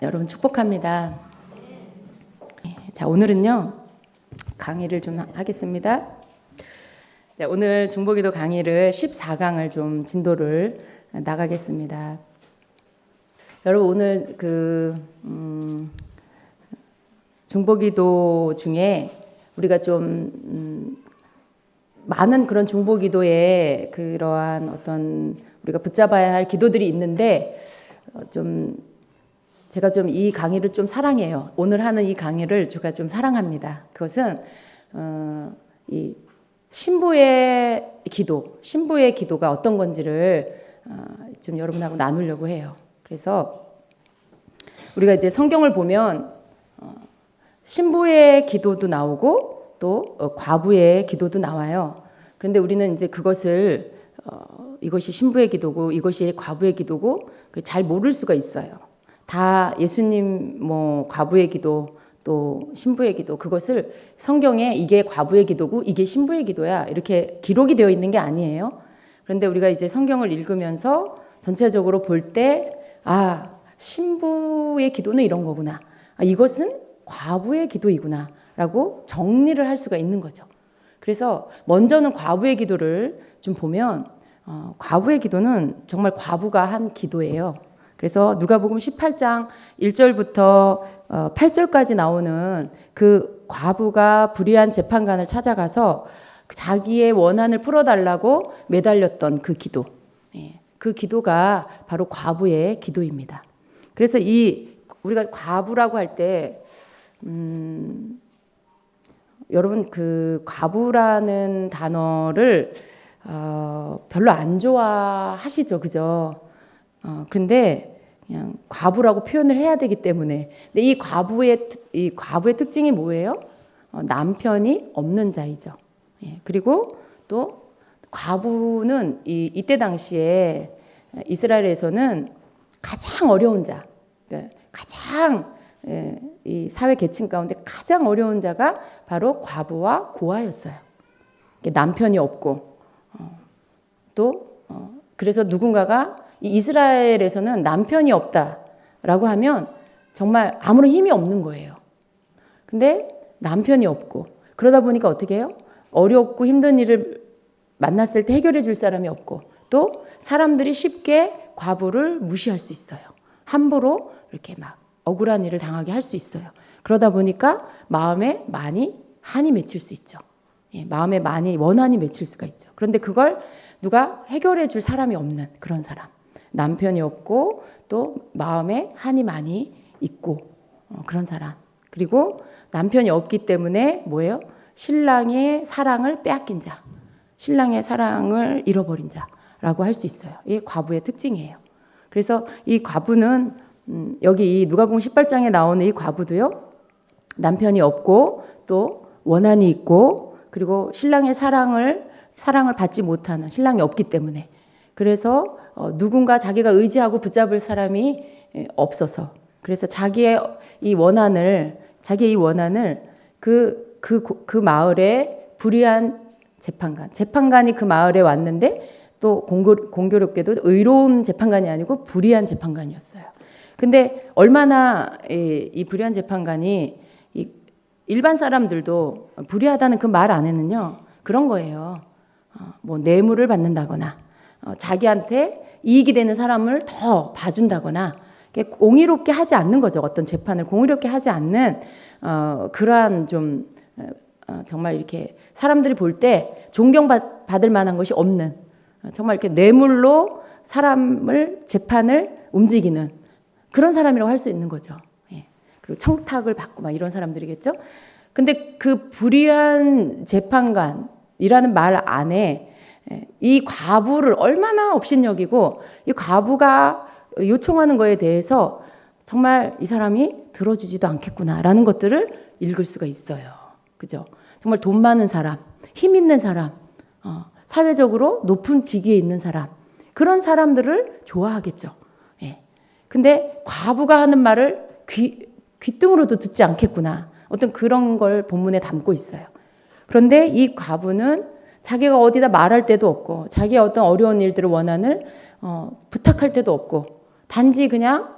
여러분 축복합니다. 자, 오늘은요 강의를 좀 하겠습니다. 네, 오늘 중보기도 강의를 14강을 좀 진도를 나가겠습니다. 여러분 오늘 중보기도 중에 우리가 좀 많은 그런 중보기도에 그러한 어떤 우리가 붙잡아야 할 기도들이 있는데 제가 좀 이 강의를 좀 사랑해요. 오늘 하는 이 강의를 제가 좀 사랑합니다. 그것은 이 신부의 기도가 어떤 건지를 좀 여러분하고 나누려고 해요. 그래서 우리가 이제 성경을 보면 신부의 기도도 나오고 또 과부의 기도도 나와요. 그런데 우리는 이제 그것을 이것이 신부의 기도고 이것이 과부의 기도고 잘 모를 수가 있어요. 다 예수님 과부의 기도 또 신부의 기도 그것을 성경에 이게 과부의 기도고 이게 신부의 기도야 이렇게 기록이 되어 있는 게 아니에요. 그런데 우리가 이제 성경을 읽으면서 전체적으로 볼 때 신부의 기도는 이런 거구나. 이것은 과부의 기도이구나 라고 정리를 할 수가 있는 거죠. 그래서 먼저는 과부의 기도를 좀 보면 과부의 기도는 정말 과부가 한 기도예요. 그래서 누가복음 18장 1절부터 8절까지 나오는 그 과부가 불의한 재판관을 찾아가서 자기의 원한을 풀어달라고 매달렸던 그 기도. 그 기도가 바로 과부의 기도입니다. 그래서 우리가 과부라고 할 때 여러분 그 과부라는 단어를 별로 안 좋아하시죠, 그죠? 근데 그냥 과부라고 표현을 해야 되기 때문에. 근데 이 과부의 특징이 뭐예요? 남편이 없는 자이죠. 그리고 또 과부는 이때 당시에 이스라엘에서는 가장 어려운 자, 가장 이 사회 계층 가운데 가장 어려운 자가 바로 과부와 고아였어요. 남편이 없고 그래서 누군가가 이스라엘에서는 남편이 없다라고 하면 정말 아무런 힘이 없는 거예요. 근데 남편이 없고 그러다 보니까 어떻게 해요? 어렵고 힘든 일을 만났을 때 해결해 줄 사람이 없고 또 사람들이 쉽게 과부를 무시할 수 있어요. 함부로 이렇게 막 억울한 일을 당하게 할 수 있어요. 그러다 보니까 마음에 많이 한이 맺힐 수 있죠. 마음에 많이 원한이 맺힐 수가 있죠. 그런데 그걸 누가 해결해 줄 사람이 없는 그런 사람. 남편이 없고 또 마음에 한이 많이 있고 그런 사람. 그리고 남편이 없기 때문에 뭐예요? 신랑의 사랑을 빼앗긴 자. 신랑의 사랑을 잃어버린 자라고 할 수 있어요. 이게 과부의 특징이에요. 그래서 이 과부는 여기 이 누가복음 18장에 나오는 이 과부도요. 남편이 없고 또 원한이 있고 그리고 신랑의 사랑을 받지 못하는 신랑이 없기 때문에 그래서 누군가 자기가 의지하고 붙잡을 사람이 없어서 그래서 자기의 이 원한을 그 마을에 불의한 재판관이 그 마을에 왔는데 또 공교롭게도 의로운 재판관이 아니고 불의한 재판관이었어요. 근데 얼마나 이 불의한 재판관이 일반 사람들도 불의하다는 그 말 안에는요 그런 거예요. 뇌물을 받는다거나 자기한테 이익이 되는 사람을 더 봐준다거나 공의롭게 하지 않는 거죠. 어떤 재판을 공의롭게 하지 않는 그러한 좀 정말 이렇게 사람들이 볼 때 존경받을 만한 것이 없는 정말 이렇게 뇌물로 재판을 움직이는 그런 사람이라고 할 수 있는 거죠. 그리고 청탁을 받고 막 이런 사람들이겠죠. 근데 그 불의한 재판관이라는 말 안에 이 과부를 얼마나 업신여기고 이 과부가 요청하는 거에 대해서 정말 이 사람이 들어주지도 않겠구나라는 것들을 읽을 수가 있어요. 그죠? 정말 돈 많은 사람, 힘 있는 사람, 사회적으로 높은 직위에 있는 사람 그런 사람들을 좋아하겠죠. 근데 과부가 하는 말을 귓등으로도 듣지 않겠구나. 어떤 그런 걸 본문에 담고 있어요. 그런데 이 과부는 자기가 어디다 말할 때도 없고 자기의 어떤 어려운 일들을 원한을 부탁할 때도 없고 단지 그냥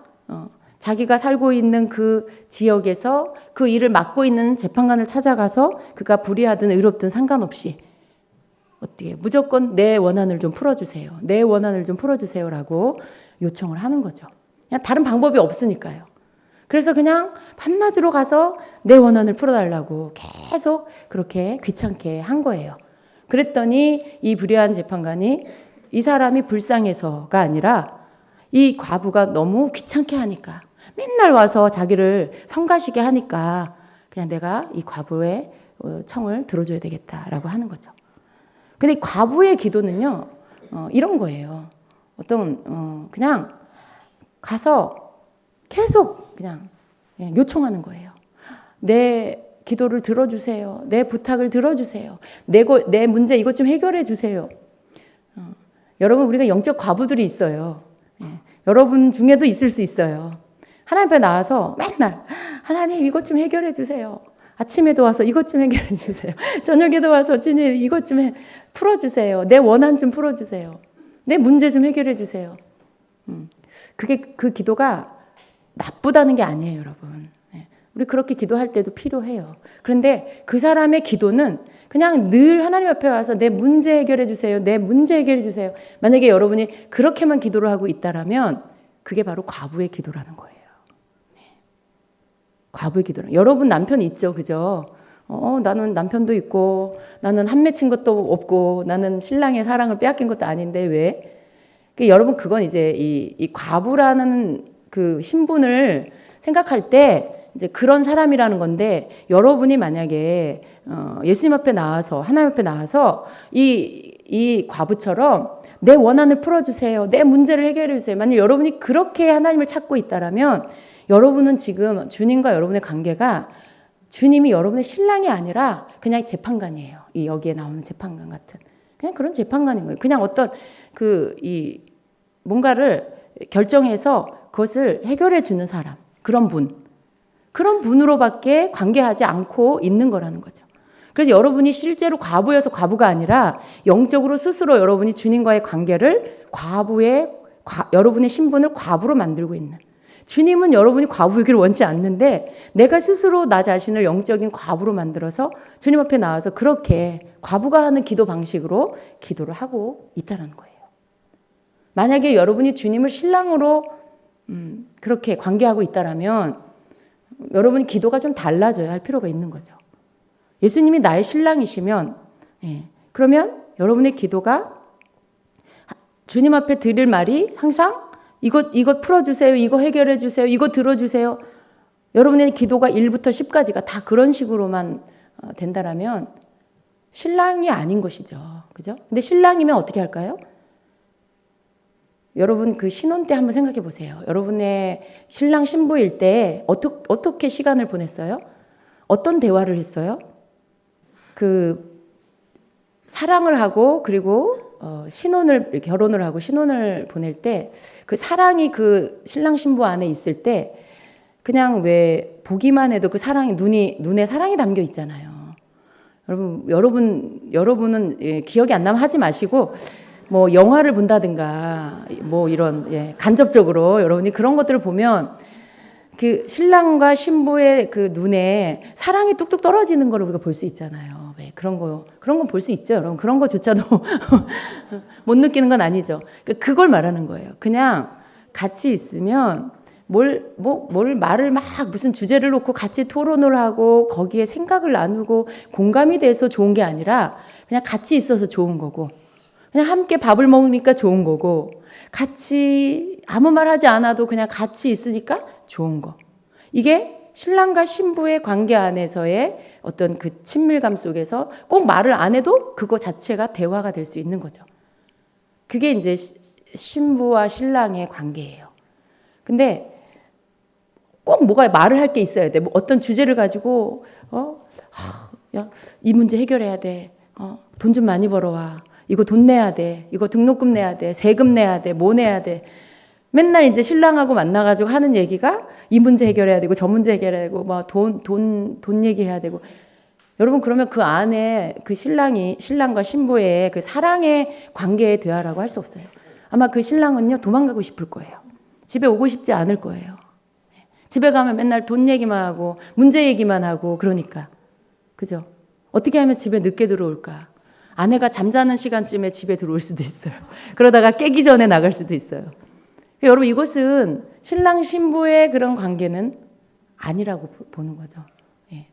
자기가 살고 있는 그 지역에서 그 일을 맡고 있는 재판관을 찾아가서 그가 불의하든 의롭든 상관없이 어떻게 무조건 내 원한을 좀 풀어주세요. 내 원한을 좀 풀어주세요라고 요청을 하는 거죠. 그냥 다른 방법이 없으니까요. 그래서 그냥 밤낮으로 가서 내 원한을 풀어달라고 계속 그렇게 귀찮게 한 거예요. 그랬더니 이 불의한 재판관이 이 사람이 불쌍해서가 아니라 이 과부가 너무 귀찮게 하니까 맨날 와서 자기를 성가시게 하니까 그냥 내가 이 과부의 청을 들어줘야 되겠다라고 하는 거죠. 근데 과부의 기도는요, 이런 거예요. 그냥 가서 계속 그냥 요청하는 거예요. 내 기도를 들어주세요. 내 부탁을 들어주세요. 내 문제 이것 좀 해결해 주세요. 여러분, 우리가 영적 과부들이 있어요. 여러분 중에도 있을 수 있어요. 하나님 앞에 나와서 맨날 하나님 이것 좀 해결해 주세요. 아침에도 와서 이것 좀 해결해 주세요. 저녁에도 와서 주님 이것 좀 풀어주세요. 내 원한 좀 풀어주세요. 내 문제 좀 해결해 주세요. 그 기도가 나쁘다는 게 아니에요, 여러분. 우리 그렇게 기도할 때도 필요해요. 그런데 그 사람의 기도는 그냥 늘 하나님 앞에 와서 내 문제 해결해 주세요. 내 문제 해결해 주세요. 만약에 여러분이 그렇게만 기도를 하고 있다라면 그게 바로 과부의 기도라는 거예요. 과부의 기도라. 여러분 남편 있죠, 그죠? 나는 남편도 있고, 나는 한 맺힌 것도 없고, 나는 신랑의 사랑을 빼앗긴 것도 아닌데 왜? 여러분 그건 이제 이 과부라는 그 신분을 생각할 때 이제 그런 사람이라는 건데, 여러분이 만약에 예수님 앞에 나와서 하나님 앞에 나와서 이 과부처럼 내 원한을 풀어주세요, 내 문제를 해결해 주세요. 만약 여러분이 그렇게 하나님을 찾고 있다라면 여러분은 지금 주님과 여러분의 관계가 주님이 여러분의 신랑이 아니라 그냥 재판관이에요. 이 여기에 나오는 재판관 같은 그냥 그런 재판관인 거예요. 그냥 어떤 뭔가를 결정해서 그것을 해결해 주는 사람, 그런 분으로밖에 관계하지 않고 있는 거라는 거죠. 그래서 여러분이 실제로 과부여서 과부가 아니라 영적으로 스스로 여러분이 주님과의 관계를 여러분의 신분을 과부로 만들고 있는, 주님은 여러분이 과부이기를 원치 않는데 내가 스스로 나 자신을 영적인 과부로 만들어서 주님 앞에 나와서 그렇게 과부가 하는 기도 방식으로 기도를 하고 있다는 거예요. 만약에 여러분이 주님을 신랑으로 그렇게 관계하고 있다라면 여러분이 기도가 좀 달라져야 할 필요가 있는 거죠. 예수님이 나의 신랑이시면 그러면 여러분의 기도가 주님 앞에 드릴 말이 항상 이것 풀어주세요. 이거 해결해 주세요. 이거 들어주세요. 여러분의 기도가 1부터 10까지가 다 그런 식으로만 된다라면 신랑이 아닌 것이죠. 그죠? 근데 신랑이면 어떻게 할까요? 여러분 그 신혼 때 한번 생각해 보세요. 여러분의 신랑 신부일 때 어떻게 시간을 보냈어요? 어떤 대화를 했어요? 사랑을 하고 그리고 결혼을 하고 신혼을 보낼 때 그 사랑이 그 신랑 신부 안에 있을 때 그냥 왜 보기만 해도 그 사랑이 눈에 사랑이 담겨 있잖아요. 여러분은 기억이 안 나면 하지 마시고 뭐 영화를 본다든가 뭐 이런 간접적으로 여러분이 그런 것들을 보면 그 신랑과 신부의 그 눈에 사랑이 뚝뚝 떨어지는 걸 우리가 볼 수 있잖아요. 왜 그런 건 볼 수 있죠, 여러분. 그런 거조차도 못 느끼는 건 아니죠. 그걸 말하는 거예요. 그냥 같이 있으면 뭘 말을 막 무슨 주제를 놓고 같이 토론을 하고 거기에 생각을 나누고 공감이 돼서 좋은 게 아니라 그냥 같이 있어서 좋은 거고, 그냥 함께 밥을 먹으니까 좋은 거고, 같이 아무 말 하지 않아도 그냥 같이 있으니까 좋은 거. 이게 신랑과 신부의 관계 안에서의 어떤 그 친밀감 속에서 꼭 말을 안 해도 그거 자체가 대화가 될 수 있는 거죠. 그게 이제 신부와 신랑의 관계예요. 근데 꼭 뭐가 말을 할 게 있어야 돼. 어떤 주제를 가지고 야, 이 문제 해결해야 돼. 돈 좀 많이 벌어와. 이거 돈 내야 돼. 이거 등록금 내야 돼. 세금 내야 돼. 뭐 내야 돼. 맨날 이제 신랑하고 만나가지고 하는 얘기가 이 문제 해결해야 되고 저 문제 해결해야 되고 막 돈 얘기해야 되고. 여러분 그러면 그 안에 그 신랑과 신부의 그 사랑의 관계의 대화라고 할 수 없어요. 아마 그 신랑은요 도망가고 싶을 거예요. 집에 오고 싶지 않을 거예요. 집에 가면 맨날 돈 얘기만 하고 문제 얘기만 하고 그러니까. 그죠? 어떻게 하면 집에 늦게 들어올까? 아내가 잠자는 시간쯤에 집에 들어올 수도 있어요. 그러다가 깨기 전에 나갈 수도 있어요. 여러분 이것은 신랑 신부의 그런 관계는 아니라고 보는 거죠. 예.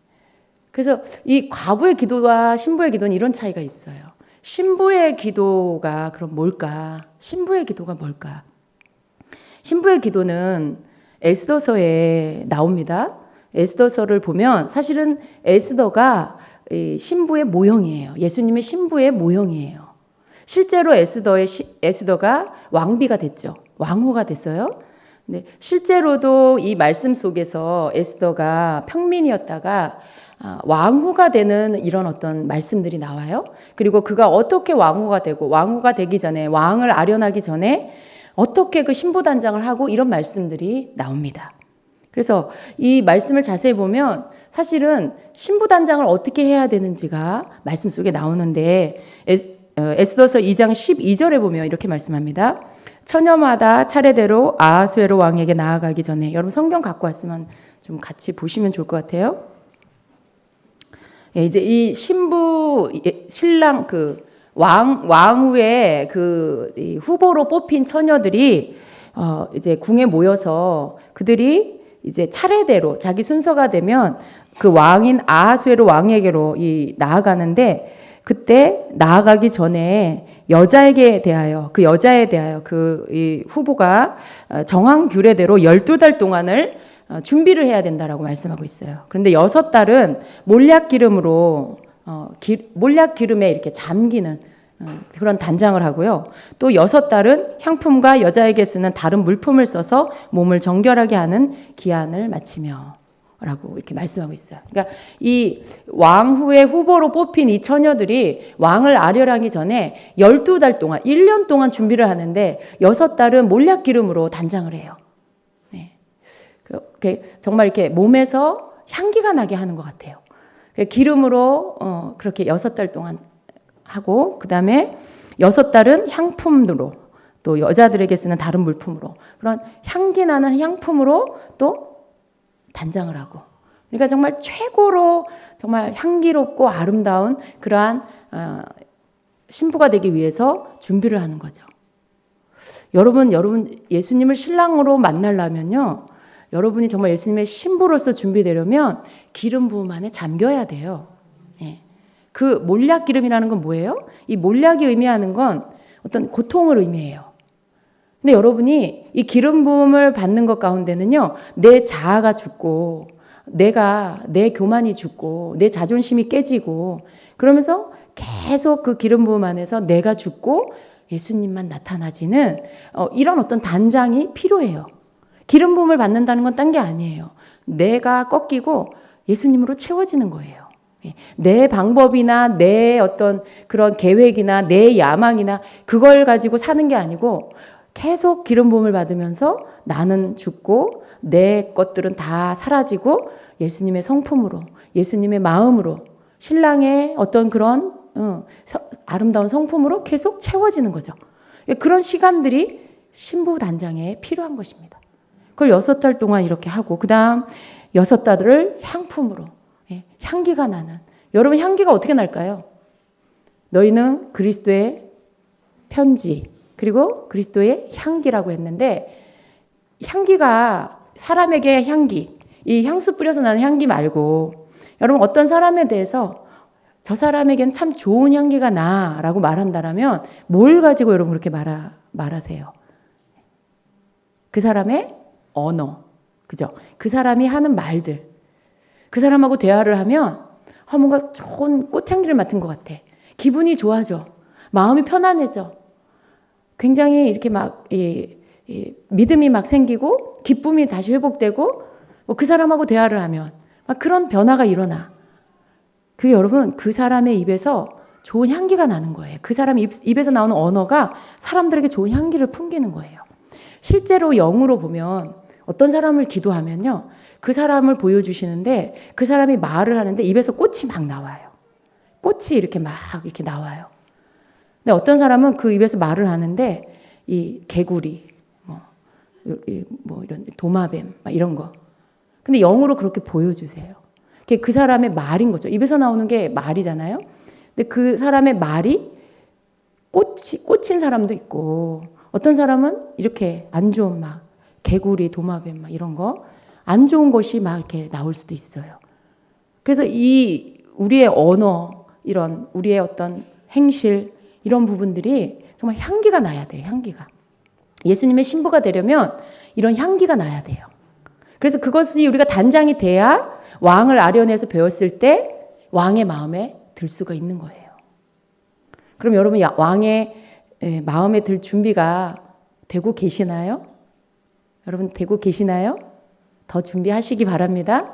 그래서 이 과부의 기도와 신부의 기도는 이런 차이가 있어요. 신부의 기도가 그럼 뭘까? 신부의 기도가 뭘까? 신부의 기도는 에스더서에 나옵니다. 에스더서를 보면 사실은 에스더가 신부의 모형이에요. 예수님의 신부의 모형이에요. 실제로 에스더가 왕비가 됐죠. 왕후가 됐어요. 근데 실제로도 이 말씀 속에서 에스더가 평민이었다가 왕후가 되는 이런 어떤 말씀들이 나와요. 그리고 그가 어떻게 왕후가 되고 왕후가 되기 전에 왕을 아련하기 전에 어떻게 그 신부단장을 하고 이런 말씀들이 나옵니다. 그래서 이 말씀을 자세히 보면 사실은 신부단장을 어떻게 해야 되는지가 말씀 속에 나오는데 에스더서 2장 12절에 보면 이렇게 말씀합니다. 처녀마다 차례대로 아하수에로 왕에게 나아가기 전에 여러분 성경 갖고 왔으면 좀 같이 보시면 좋을 것 같아요. 이제 이 신부 신랑 그 왕후의 그 후보로 뽑힌 처녀들이 이제 궁에 모여서 그들이 이제 차례대로 자기 순서가 되면 그 왕인 아하수에로 왕에게로 나아가는데 그때 나아가기 전에 여자에게 대하여 그 여자에 대하여 이 후보가 정한 규례대로 12달 동안을 준비를 해야 된다라고 말씀하고 있어요. 그런데 6달은 몰약 기름에 이렇게 잠기는 그런 단장을 하고요. 또 6달은 향품과 여자에게 쓰는 다른 물품을 써서 몸을 정결하게 하는 기한을 마치며 라고 이렇게 말씀하고 있어요. 그러니까 이 왕후의 후보로 뽑힌 이 처녀들이 왕을 아련하기 전에 12달 동안 1년 동안 준비를 하는데 6달은 몰약 기름으로 단장을 해요. 네. 정말 이렇게 몸에서 향기가 나게 하는 것 같아요. 기름으로 그렇게 6달 동안 하고 그다음에 6달은 향품으로 또 여자들에게 쓰는 다른 물품으로 그런 향기 나는 향품으로 또 단장을 하고 그러니까 정말 최고로 정말 향기롭고 아름다운 그러한 신부가 되기 위해서 준비를 하는 거죠. 여러분 예수님을 신랑으로 만나려면요. 여러분이 정말 예수님의 신부로서 준비되려면 기름 부음 안에 잠겨야 돼요. 예. 그 몰약 기름이라는 건 뭐예요? 이 몰약이 의미하는 건 어떤 고통을 의미해요. 근데 여러분이 이 기름 부음을 받는 것 가운데는요, 내 자아가 죽고, 내 교만이 죽고, 내 자존심이 깨지고, 그러면서 계속 그 기름 부음 안에서 내가 죽고 예수님만 나타나지는 이런 어떤 단장이 필요해요. 기름 부음을 받는다는 건 딴 게 아니에요. 내가 꺾이고 예수님으로 채워지는 거예요. 내 방법이나 내 어떤 그런 계획이나 내 야망이나 그걸 가지고 사는 게 아니고 계속 기름 부음을 받으면서 나는 죽고 내 것들은 다 사라지고 예수님의 성품으로 예수님의 마음으로 신랑의 어떤 그런 아름다운 성품으로 계속 채워지는 거죠. 그런 시간들이 신부 단장에 필요한 것입니다. 그걸 6달 동안 이렇게 하고 그 다음 6달을 향품으로 향기가 나는 여러분 향기가 어떻게 날까요? 너희는 그리스도의 편지 그리고 그리스도의 향기라고 했는데 향기가 사람에게 향기 이 향수 뿌려서 나는 향기 말고 여러분 어떤 사람에 대해서 저 사람에겐 참 좋은 향기가 나라고 말한다라면 뭘 가지고 여러분 그렇게 말하세요? 그 사람의 언어 그죠? 그 사람이 하는 말들 그 사람하고 대화를 하면 뭔가 좋은 꽃향기를 맡은 것 같아. 기분이 좋아져. 마음이 편안해져. 굉장히 이렇게 막 믿음이 막 생기고 기쁨이 다시 회복되고 그 사람하고 대화를 하면 막 그런 변화가 일어나. 그게 여러분 그 사람의 입에서 좋은 향기가 나는 거예요. 그 사람 입에서 나오는 언어가 사람들에게 좋은 향기를 풍기는 거예요. 실제로 영으로 보면 어떤 사람을 기도하면요. 그 사람을 보여주시는데 그 사람이 말을 하는데 입에서 꽃이 막 나와요. 꽃이 이렇게 막 이렇게 나와요. 근데 어떤 사람은 그 입에서 말을 하는데 이 개구리, 뭐 이런 도마뱀, 막 이런 거, 근데 영으로 그렇게 보여주세요. 그게 그 사람의 말인 거죠. 입에서 나오는 게 말이잖아요. 근데 그 사람의 말이 꽂힌 사람도 있고, 어떤 사람은 이렇게 안 좋은 막 개구리, 도마뱀 막 이런 거, 안 좋은 것이 막 이렇게 나올 수도 있어요. 그래서 이 우리의 언어, 이런 우리의 어떤 행실, 이런 부분들이 정말 향기가 나야 돼요. 향기가. 예수님의 신부가 되려면 이런 향기가 나야 돼요. 그래서 그것이 우리가 단장이 돼야 왕을 아련해서 배웠을 때 왕의 마음에 들 수가 있는 거예요. 그럼 여러분 왕의 마음에 들 준비가 되고 계시나요? 여러분 되고 계시나요? 더 준비하시기 바랍니다.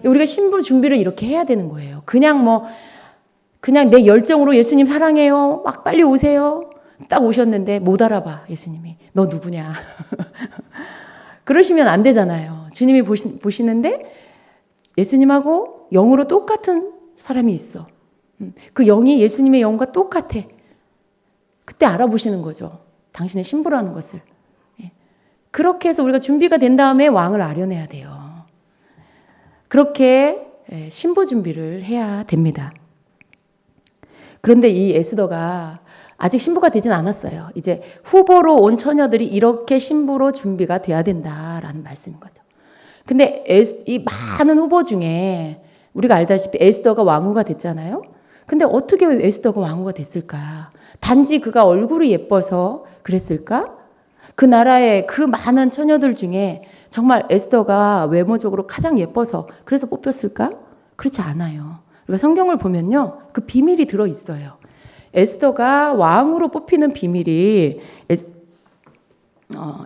우리가 신부 준비를 이렇게 해야 되는 거예요. 그냥 내 열정으로 예수님 사랑해요. 막 빨리 오세요. 딱 오셨는데 못 알아봐, 예수님이. 너 누구냐. 그러시면 안 되잖아요. 주님이 보시는데 예수님하고 영으로 똑같은 사람이 있어. 그 영이 예수님의 영과 똑같아. 그때 알아보시는 거죠. 당신의 신부라는 것을. 그렇게 해서 우리가 준비가 된 다음에 왕을 아련해야 돼요. 그렇게 신부 준비를 해야 됩니다. 그런데 이 에스더가 아직 신부가 되진 않았어요. 이제 후보로 온 처녀들이 이렇게 신부로 준비가 돼야 된다라는 말씀인 거죠. 근데 이 많은 후보 중에 우리가 알다시피 에스더가 왕후가 됐잖아요. 근데 어떻게 에스더가 왕후가 됐을까? 단지 그가 얼굴이 예뻐서 그랬을까? 그 나라의 그 많은 처녀들 중에 정말 에스더가 외모적으로 가장 예뻐서 그래서 뽑혔을까? 그렇지 않아요. 우리가 성경을 보면요, 그 비밀이 들어 있어요. 에스더가 왕으로 뽑히는 비밀이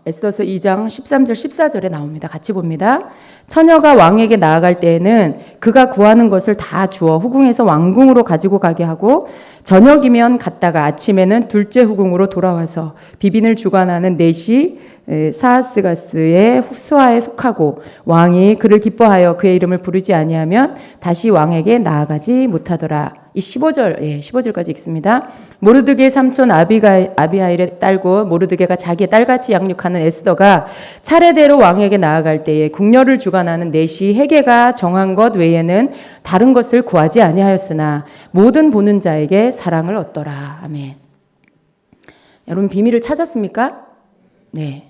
에스더서 2장 13절 14절에 나옵니다. 같이 봅니다. 처녀가 왕에게 나아갈 때에는 그가 구하는 것을 다 주어 후궁에서 왕궁으로 가지고 가게 하고 저녁이면 갔다가 아침에는 둘째 후궁으로 돌아와서 비빈을 주관하는 넷이 사하스가스의 수하에 속하고 왕이 그를 기뻐하여 그의 이름을 부르지 아니하면 다시 왕에게 나아가지 못하더라. 이 15절까지 읽습니다. 모르드게의 삼촌 아비하일의 딸고 모르드게가 자기의 딸같이 양육하는 에스더가 차례대로 왕에게 나아갈 때에 궁녀를 주관하는 넷이 헤게가 정한 것 외에는 다른 것을 구하지 아니하였으나 모든 보는 자에게 사랑을 얻더라. 아멘. 여러분 비밀을 찾았습니까? 네.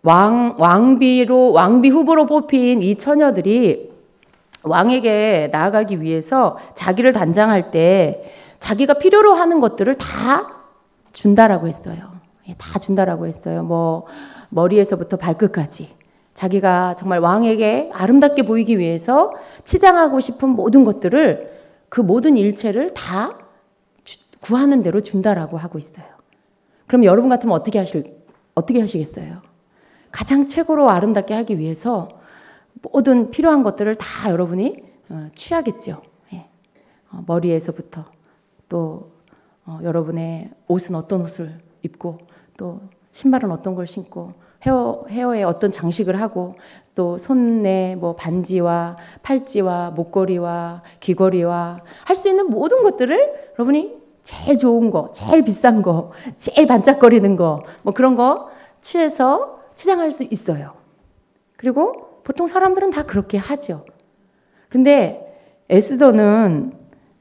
왕비 후보로 뽑힌 이 처녀들이 왕에게 나아가기 위해서 자기를 단장할 때 자기가 필요로 하는 것들을 다 준다라고 했어요. 다 준다라고 했어요. 뭐 머리에서부터 발끝까지 자기가 정말 왕에게 아름답게 보이기 위해서 치장하고 싶은 모든 것들을 그 모든 일체를 다 구하는 대로 준다라고 하고 있어요. 그럼 여러분 같으면 어떻게 하시겠어요? 가장 최고로 아름답게 하기 위해서 모든 필요한 것들을 다 여러분이 취하겠죠. 머리에서부터 또 여러분의 옷은 어떤 옷을 입고 또 신발은 어떤 걸 신고 헤어에 어떤 장식을 하고 또 손에 뭐 반지와 팔찌와 목걸이와 귀걸이와 할 수 있는 모든 것들을 여러분이 제일 좋은 거, 제일 비싼 거, 제일 반짝거리는 거, 뭐 그런 거 취해서 치장할 수 있어요. 그리고 보통 사람들은 다 그렇게 하죠. 근데 에스더는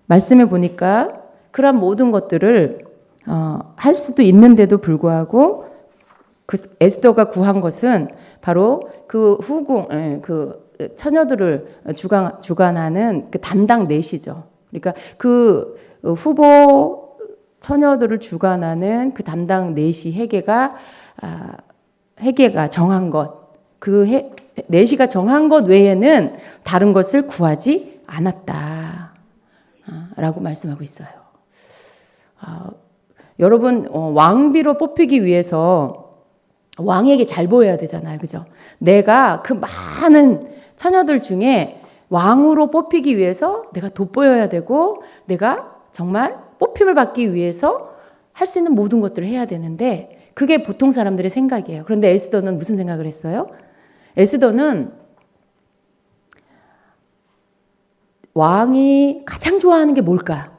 말씀해 보니까 그런 모든 것들을 할 수도 있는데도 불구하고 그 에스더가 구한 것은 바로 그 후궁, 그 처녀들을 주관하는 그 담당 넷이죠. 그러니까 그 후보 처녀들을 주관하는 그 담당 넷이 헤게가 정한 것, 넷이가 정한 것 외에는 다른 것을 구하지 않았다. 라고 말씀하고 있어요. 여러분, 왕비로 뽑히기 위해서 왕에게 잘 보여야 되잖아요. 그죠? 내가 그 많은 처녀들 중에 왕으로 뽑히기 위해서 내가 돋보여야 되고 내가 정말 뽑힘을 받기 위해서 할 수 있는 모든 것들을 해야 되는데 그게 보통 사람들의 생각이에요. 그런데 에스더는 무슨 생각을 했어요? 에스더는 왕이 가장 좋아하는 게 뭘까?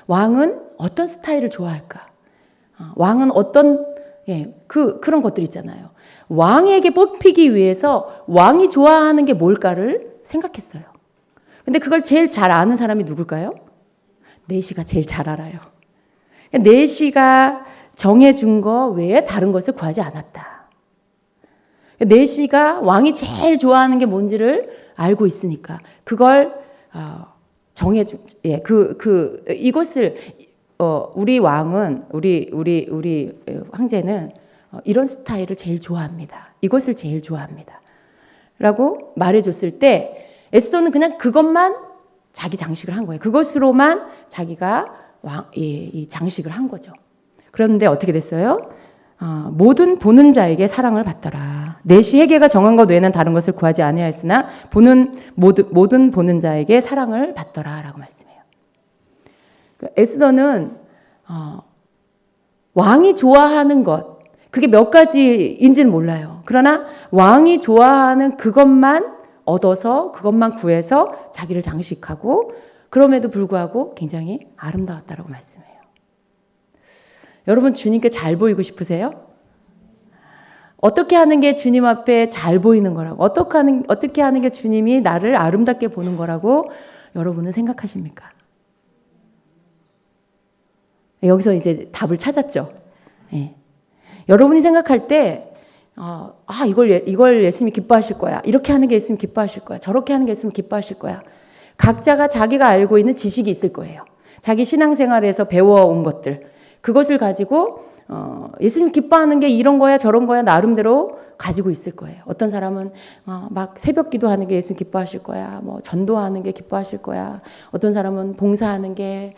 왕은 어떤 스타일을 좋아할까? 왕은 어떤 그런 것들 있잖아요. 왕에게 뽑히기 위해서 왕이 좋아하는 게 뭘까를 생각했어요. 근데 그걸 제일 잘 아는 사람이 누굴까요? 내시가 제일 잘 알아요. 내시가 정해준 거 외에 다른 것을 구하지 않았다. 내시가 왕이 제일 좋아하는 게 뭔지를 알고 있으니까 그걸 정해준, 이것을 우리 왕은 우리 황제는 이런 스타일을 제일 좋아합니다. 이것을 제일 좋아합니다. 라고 말해줬을 때 에스더는 그냥 그것만 자기 장식을 한 거예요. 그것으로만 자기가 이 장식을 한 거죠. 그런데 어떻게 됐어요? 모든 보는 자에게 사랑을 받더라. 내시 회개가 정한 것 외에는 다른 것을 구하지 아니하였으나 모든 보는 자에게 사랑을 받더라라고 말씀해요. 에스더는 왕이 좋아하는 것, 그게 몇 가지인지는 몰라요. 그러나 왕이 좋아하는 그것만 얻어서 그것만 구해서 자기를 장식하고 그럼에도 불구하고 굉장히 아름다웠다라고 말씀해요. 여러분 주님께 잘 보이고 싶으세요? 어떻게 하는 게 주님 앞에 잘 보이는 거라고? 어떻게 하는 게 주님이 나를 아름답게 보는 거라고 여러분은 생각하십니까? 여기서 이제 답을 찾았죠. 네. 여러분이 생각할 때 이걸 예수님이 기뻐하실 거야. 이렇게 하는 게 예수님이 기뻐하실 거야. 저렇게 하는 게 예수님이 기뻐하실 거야. 각자가 자기가 알고 있는 지식이 있을 거예요. 자기 신앙생활에서 배워온 것들. 그것을 가지고 예수님 기뻐하는 게 이런 거야 저런 거야 나름대로 가지고 있을 거예요. 어떤 사람은 막 새벽 기도하는 게 예수님 기뻐하실 거야. 뭐 전도하는 게 기뻐하실 거야. 어떤 사람은 봉사하는 게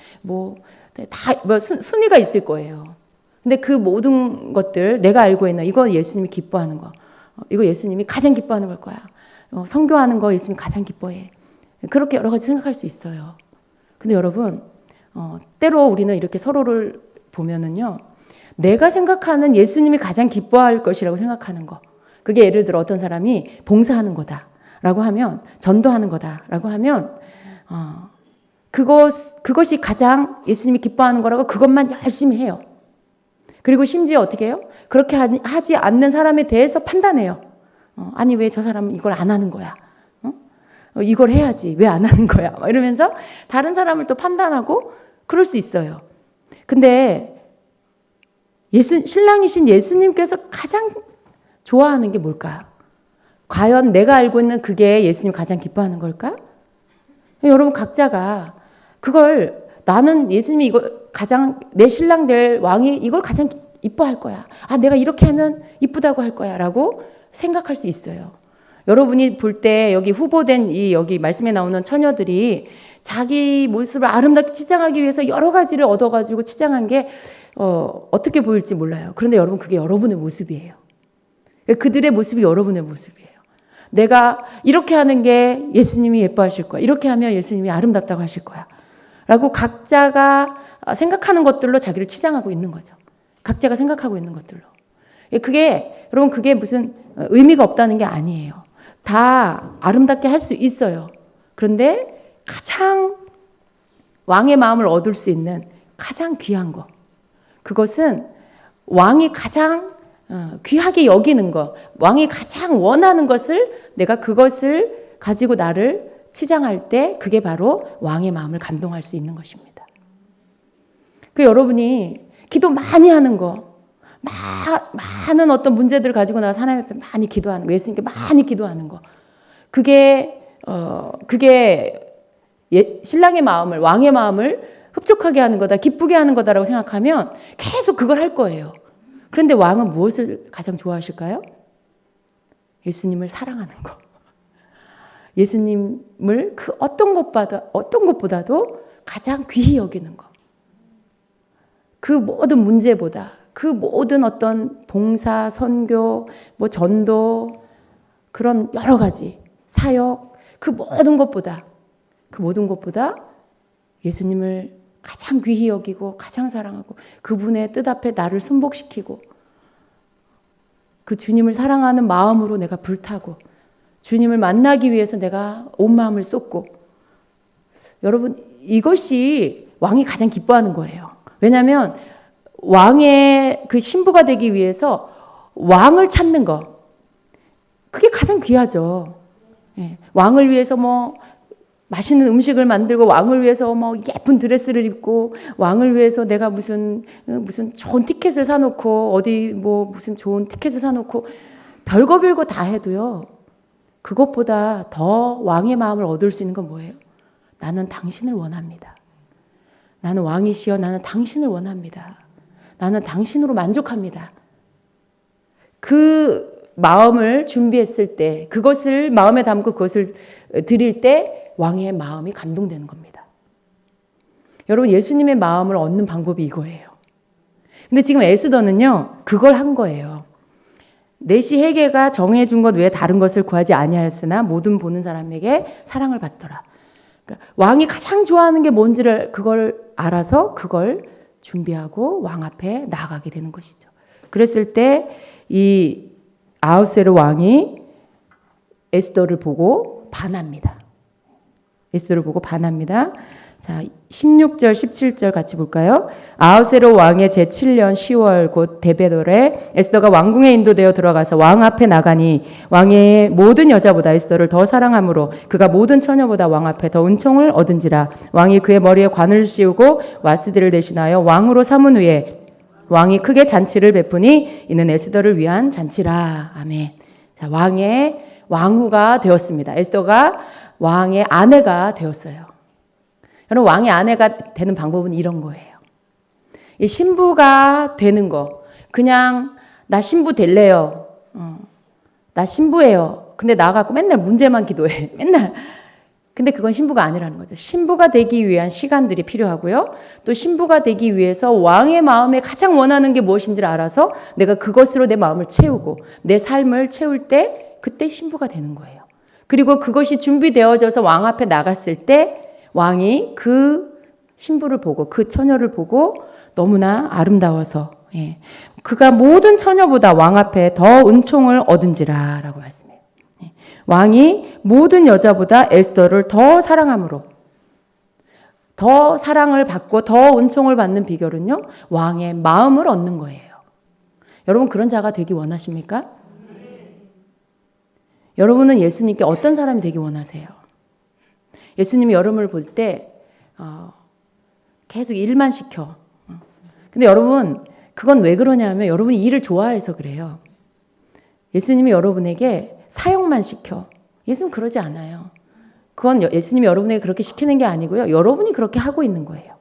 순위가 있을 거예요. 근데 그 모든 것들 내가 알고 있는 이거 예수님이 기뻐하는 거. 이거 예수님이 가장 기뻐하는 걸 거야. 선교하는 거 예수님이 가장 기뻐해. 그렇게 여러 가지 생각할 수 있어요. 근데 여러분 때로 우리는 이렇게 서로를 보면은요. 내가 생각하는 예수님이 가장 기뻐할 것이라고 생각하는 거. 그게 예를 들어 어떤 사람이 봉사하는 거다라고 하면 전도하는 거다라고 하면 그것이 가장 예수님이 기뻐하는 거라고 그것만 열심히 해요. 그리고 심지어 어떻게 해요? 그렇게 하지 않는 사람에 대해서 판단해요. 아니 왜 저 사람은 이걸 안 하는 거야? 이걸 해야지 왜 안 하는 거야? 이러면서 다른 사람을 또 판단하고 그럴 수 있어요. 근데 신랑이신 예수님께서 가장 좋아하는 게 뭘까? 과연 내가 알고 있는 그게 예수님 가장 기뻐하는 걸까? 여러분 각자가 그걸 나는 예수님이 이걸 가장 내 신랑 될 왕이 이걸 가장 이뻐할 거야. 내가 이렇게 하면 이쁘다고 할 거야 라고 생각할 수 있어요. 여러분이 볼 때 여기 후보된 여기 말씀에 나오는 처녀들이 자기 모습을 아름답게 치장하기 위해서 여러 가지를 얻어가지고 치장한 게 어떻게 보일지 몰라요. 그런데 여러분 그게 여러분의 모습이에요. 그들의 모습이 여러분의 모습이에요. 내가 이렇게 하는 게 예수님이 예뻐하실 거야. 이렇게 하면 예수님이 아름답다고 하실 거야. 라고 각자가 생각하는 것들로 자기를 치장하고 있는 거죠. 각자가 생각하고 있는 것들로. 여러분 그게 무슨 의미가 없다는 게 아니에요. 다 아름답게 할 수 있어요. 그런데 가장 왕의 마음을 얻을 수 있는 가장 귀한 거. 그것은 왕이 가장 귀하게 여기는 것, 왕이 가장 원하는 것을 내가 그것을 가지고 나를 치장할 때 그게 바로 왕의 마음을 감동할 수 있는 것입니다. 여러분이 기도 많이 하는 거, 많은 어떤 문제들을 가지고 나서 하나님 앞에 많이 기도하는 거, 예수님께 많이 기도하는 거, 그게 신랑의 마음을, 왕의 마음을 흡족하게 하는 거다, 기쁘게 하는 거다라고 생각하면 계속 그걸 할 거예요. 그런데 왕은 무엇을 가장 좋아하실까요? 예수님을 사랑하는 거. 예수님을 그 어떤 것보다도 가장 귀히 여기는 거. 그 모든 문제보다, 그 모든 어떤 봉사, 선교, 전도, 그런 여러 가지 사역, 그 모든 것보다 예수님을 가장 귀히 여기고 가장 사랑하고 그분의 뜻 앞에 나를 순복시키고 그 주님을 사랑하는 마음으로 내가 불타고 주님을 만나기 위해서 내가 온 마음을 쏟고, 여러분 이것이 왕이 가장 기뻐하는 거예요. 왜냐하면 왕의 그 신부가 되기 위해서 왕을 찾는 거. 그게 가장 귀하죠. 예. 왕을 위해서 뭐 맛있는 음식을 만들고 왕을 위해서 뭐 예쁜 드레스를 입고 왕을 위해서 내가 무슨 좋은 티켓을 사놓고 어디 뭐 무슨 좋은 티켓을 사놓고 별거 다 해도요. 그것보다 더 왕의 마음을 얻을 수 있는 건 뭐예요? 나는 당신을 원합니다. 나는 왕이시여 나는 당신을 원합니다. 나는 당신으로 만족합니다. 그 마음을 준비했을 때 그것을 마음에 담고 그것을 드릴 때 왕의 마음이 감동되는 겁니다. 여러분 예수님의 마음을 얻는 방법이 이거예요. 근데 지금 에스더는요. 그걸 한 거예요. 내시 헤게가 정해준 것 외에 다른 것을 구하지 아니하였으나 모든 보는 사람에게 사랑을 받더라. 그러니까 왕이 가장 좋아하는 게 뭔지를 그걸 알아서 그걸 준비하고 왕 앞에 나아가게 되는 것이죠. 그랬을 때 이 아하수에로 왕이 에스더를 보고 반합니다. 에스더를 보고 반합니다. 자, 16절, 17절 같이 볼까요? 아하수에로 왕의 제7년 10월 곧 데베돌에 에스더가 왕궁에 인도되어 들어가서 왕 앞에 나가니 왕의 모든 여자보다 에스더를 더 사랑하므로 그가 모든 처녀보다 왕 앞에 더 은총을 얻은지라. 왕이 그의 머리에 관을 씌우고 와스디를 대신하여 왕으로 삼은 후에 왕이 크게 잔치를 베푸니 이는 에스더를 위한 잔치라. 아멘. 자, 왕의 왕후가 되었습니다. 에스더가 왕의 아내가 되었어요. 여러분 왕의 아내가 되는 방법은 이런 거예요. 이 신부가 되는 거. 그냥 나 신부 될래요. 나 신부예요. 근데 나가고 맨날 문제만 기도해. 맨날. 근데 그건 신부가 아니라는 거죠. 신부가 되기 위한 시간들이 필요하고요. 또 신부가 되기 위해서 왕의 마음에 가장 원하는 게 무엇인지를 알아서 내가 그것으로 내 마음을 채우고 내 삶을 채울 때 그때 신부가 되는 거예요. 그리고 그것이 준비되어져서 왕 앞에 나갔을 때 왕이 그 신부를 보고 그 처녀를 보고 너무나 아름다워서 그가 모든 처녀보다 왕 앞에 더 은총을 얻은지라 라고 말씀해요. 왕이 모든 여자보다 에스더를 더 사랑함으로 더 사랑을 받고 더 은총을 받는 비결은요. 왕의 마음을 얻는 거예요. 여러분 그런 자가 되기 원하십니까? 여러분은 예수님께 어떤 사람이 되기 원하세요? 예수님이 여러분을 볼 때 계속 일만 시켜. 근데 여러분 그건 왜 그러냐면 여러분이 일을 좋아해서 그래요. 예수님이 여러분에게 사역만 시켜. 예수님 그러지 않아요. 그건 예수님이 여러분에게 그렇게 시키는 게 아니고요. 여러분이 그렇게 하고 있는 거예요.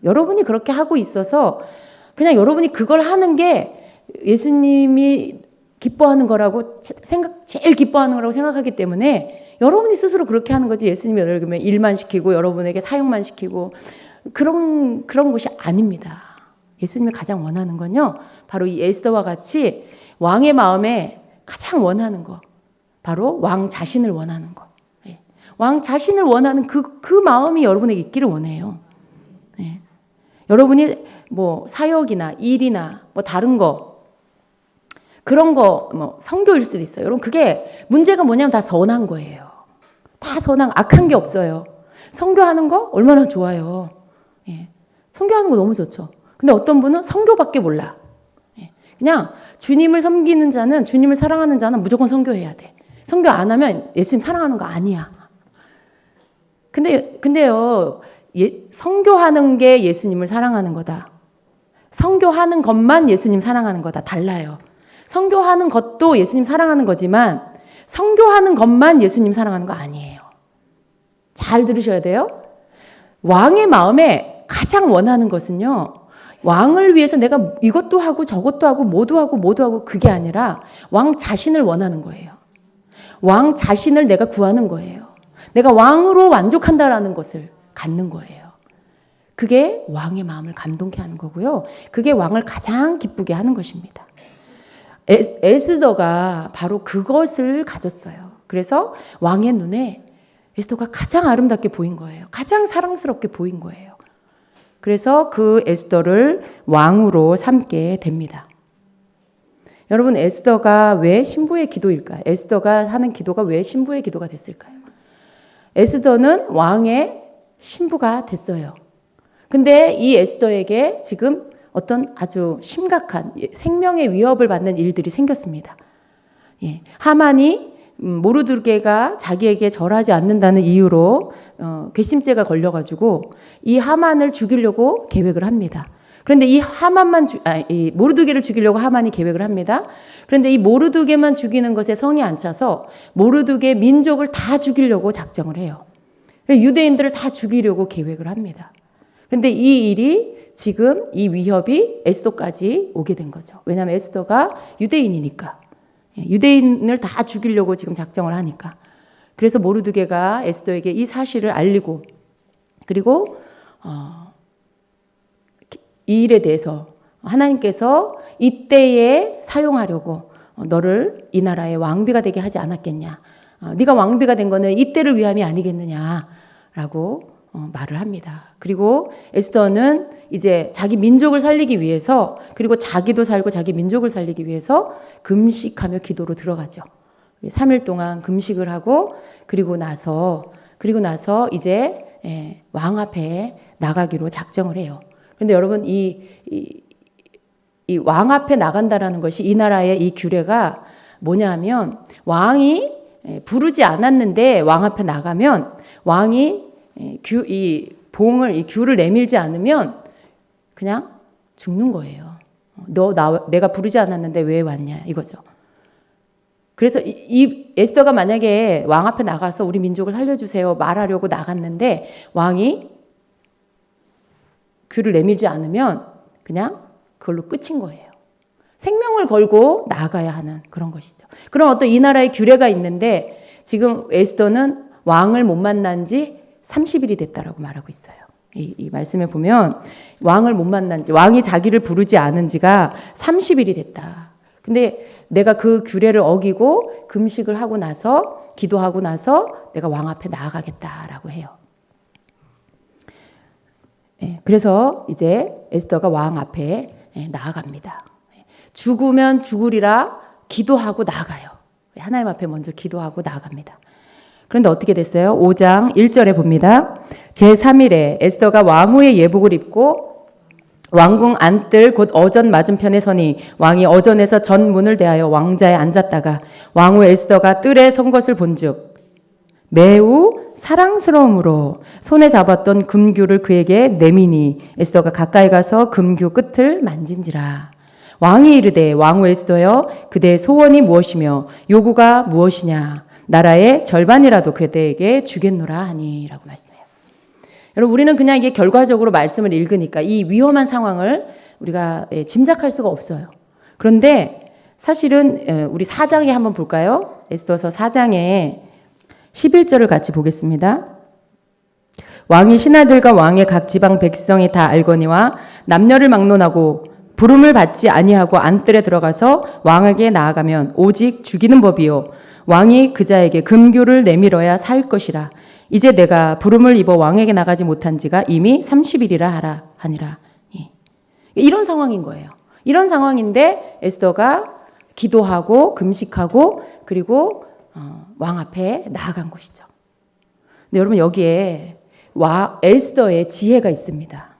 여러분이 그렇게 하고 있어서 그냥 여러분이 그걸 하는 게 예수님이 기뻐하는 거라고 제일 기뻐하는 거라고 생각하기 때문에 여러분이 스스로 그렇게 하는 거지. 예수님이 여러분에게 일만 시키고 여러분에게 사역만 시키고 그런 것이 아닙니다. 예수님이 가장 원하는 건요. 바로 이 에스더와 같이 왕의 마음에 가장 원하는 거. 바로 왕 자신을 원하는 거. 왕 자신을 원하는 그 마음이 여러분에게 있기를 원해요. 여러분이 뭐 사역이나 일이나 뭐 다른 거 그런 거 뭐 선교일 수도 있어요. 여러분 그게 문제가 뭐냐면 다 선한 거예요. 다 선한 악한 게 없어요. 선교하는 거 얼마나 좋아요. 선교하는 거 너무 좋죠. 근데 어떤 분은 선교밖에 몰라. 그냥 주님을 섬기는 자는 주님을 사랑하는 자는 무조건 선교해야 돼. 선교 안 하면 예수님 사랑하는 거 아니야. 근데요. 선교하는 게 예수님을 사랑하는 거다. 선교하는 것만 예수님 사랑하는 거다. 달라요. 선교하는 것도 예수님 사랑하는 거지만 선교하는 것만 예수님 사랑하는 거 아니에요. 잘 들으셔야 돼요. 왕의 마음에 가장 원하는 것은요. 왕을 위해서 내가 이것도 하고 저것도 하고 모두 하고 그게 아니라 왕 자신을 원하는 거예요. 왕 자신을 내가 구하는 거예요. 내가 왕으로 만족한다라는 것을 갖는 거예요. 그게 왕의 마음을 감동케 하는 거고요. 그게 왕을 가장 기쁘게 하는 것입니다. 에스더가 바로 그것을 가졌어요. 그래서 왕의 눈에 에스더가 가장 아름답게 보인 거예요. 가장 사랑스럽게 보인 거예요. 그래서 그 에스더를 왕으로 삼게 됩니다. 여러분 에스더가 왜 신부의 기도일까요? 에스더가 하는 기도가 왜 신부의 기도가 됐을까요? 에스더는 왕의 신부가 됐어요. 근데 이 에스더에게 지금 어떤 아주 심각한 생명의 위협을 받는 일들이 생겼습니다. 예, 하만이 모르드게가 자기에게 절하지 않는다는 이유로 괘씸죄가 걸려가지고 이 하만을 죽이려고 계획을 합니다. 그런데 이 이 모르드게를 죽이려고 하만이 계획을 합니다. 그런데 이 모르드게만 죽이는 것에 성이 안 차서 모르드게 민족을 다 죽이려고 작정을 해요. 유대인들을 다 죽이려고 계획을 합니다. 그런데 이 일이 지금 이 위협이 에스더까지 오게 된 거죠. 왜냐하면 에스더가 유대인이니까. 유대인을 다 죽이려고 지금 작정을 하니까. 그래서 모르드게가 에스더에게 이 사실을 알리고 그리고 이 일에 대해서 하나님께서 이때에 사용하려고 너를 이 나라의 왕비가 되게 하지 않았겠냐. 네가 왕비가 된 거는 이때를 위함이 아니겠느냐라고 말을 합니다. 그리고 에스더는 이제 자기 민족을 살리기 위해서 그리고 자기도 살고 자기 민족을 살리기 위해서 금식하며 기도로 들어가죠. 3일 동안 금식을 하고 그리고 나서 이제 왕 앞에 나가기로 작정을 해요. 그런데 여러분 이 왕 앞에 나간다라는 것이 이 나라의 이 규례가 뭐냐 하면 왕이 부르지 않았는데 왕 앞에 나가면 왕이 이 규를 내밀지 않으면 그냥 죽는 거예요. 내가 부르지 않았는데 왜 왔냐 이거죠. 그래서 이 에스더가 만약에 왕 앞에 나가서 우리 민족을 살려주세요 말하려고 나갔는데 왕이 규를 내밀지 않으면 그냥 그걸로 끝인 거예요. 생명을 걸고 나가야 하는 그런 것이죠. 그럼 어떤 이 나라의 규례가 있는데 지금 에스더는 왕을 못 만난 지 30일이 됐다라고 말하고 있어요. 이 말씀에 보면 왕을 못 만난 지, 왕이 자기를 부르지 않은 지가 30일이 됐다. 근데 내가 그 규례를 어기고 금식을 하고 나서 기도하고 나서 내가 왕 앞에 나아가겠다라고 해요. 그래서 이제 에스더가 왕 앞에 나아갑니다. 죽으면 죽으리라 기도하고 나가요. 하나님 앞에 먼저 기도하고 나갑니다. 그런데 어떻게 됐어요? 5장 1절에 봅니다. 제3일에 에스더가 왕후의 예복을 입고 왕궁 안뜰 곧 어전 맞은편에 서니 왕이 어전에서 전문을 대하여 왕자에 앉았다가 왕후 에스더가 뜰에 선 것을 본즉 매우 사랑스러움으로 손에 잡았던 금규를 그에게 내미니 에스더가 가까이 가서 금규 끝을 만진지라. 왕이 이르되 왕후 에스더여 그대의 소원이 무엇이며 요구가 무엇이냐 나라의 절반이라도 그대에게 주겠노라 하니라고 말씀해요. 여러분 우리는 그냥 이게 결과적으로 말씀을 읽으니까 이 위험한 상황을 우리가 짐작할 수가 없어요. 그런데 사실은 우리 4장에 한번 볼까요? 에스더서 4장에 11절을 같이 보겠습니다. 왕이 신하들과 왕의 각 지방 백성이 다 알거니와 남녀를 막론하고 부름을 받지 아니하고 안뜰에 들어가서 왕에게 나아가면 오직 죽이는 법이요 왕이 그자에게 금규를 내밀어야 살 것이라. 이제 내가 부름을 입어 왕에게 나가지 못한 지가 이미 30일이라 하니라. 이런 상황인 거예요. 이런 상황인데 에스더가 기도하고 금식하고 그리고 왕 앞에 나아간 것이죠. 근데 여러분 여기에 에스더의 지혜가 있습니다.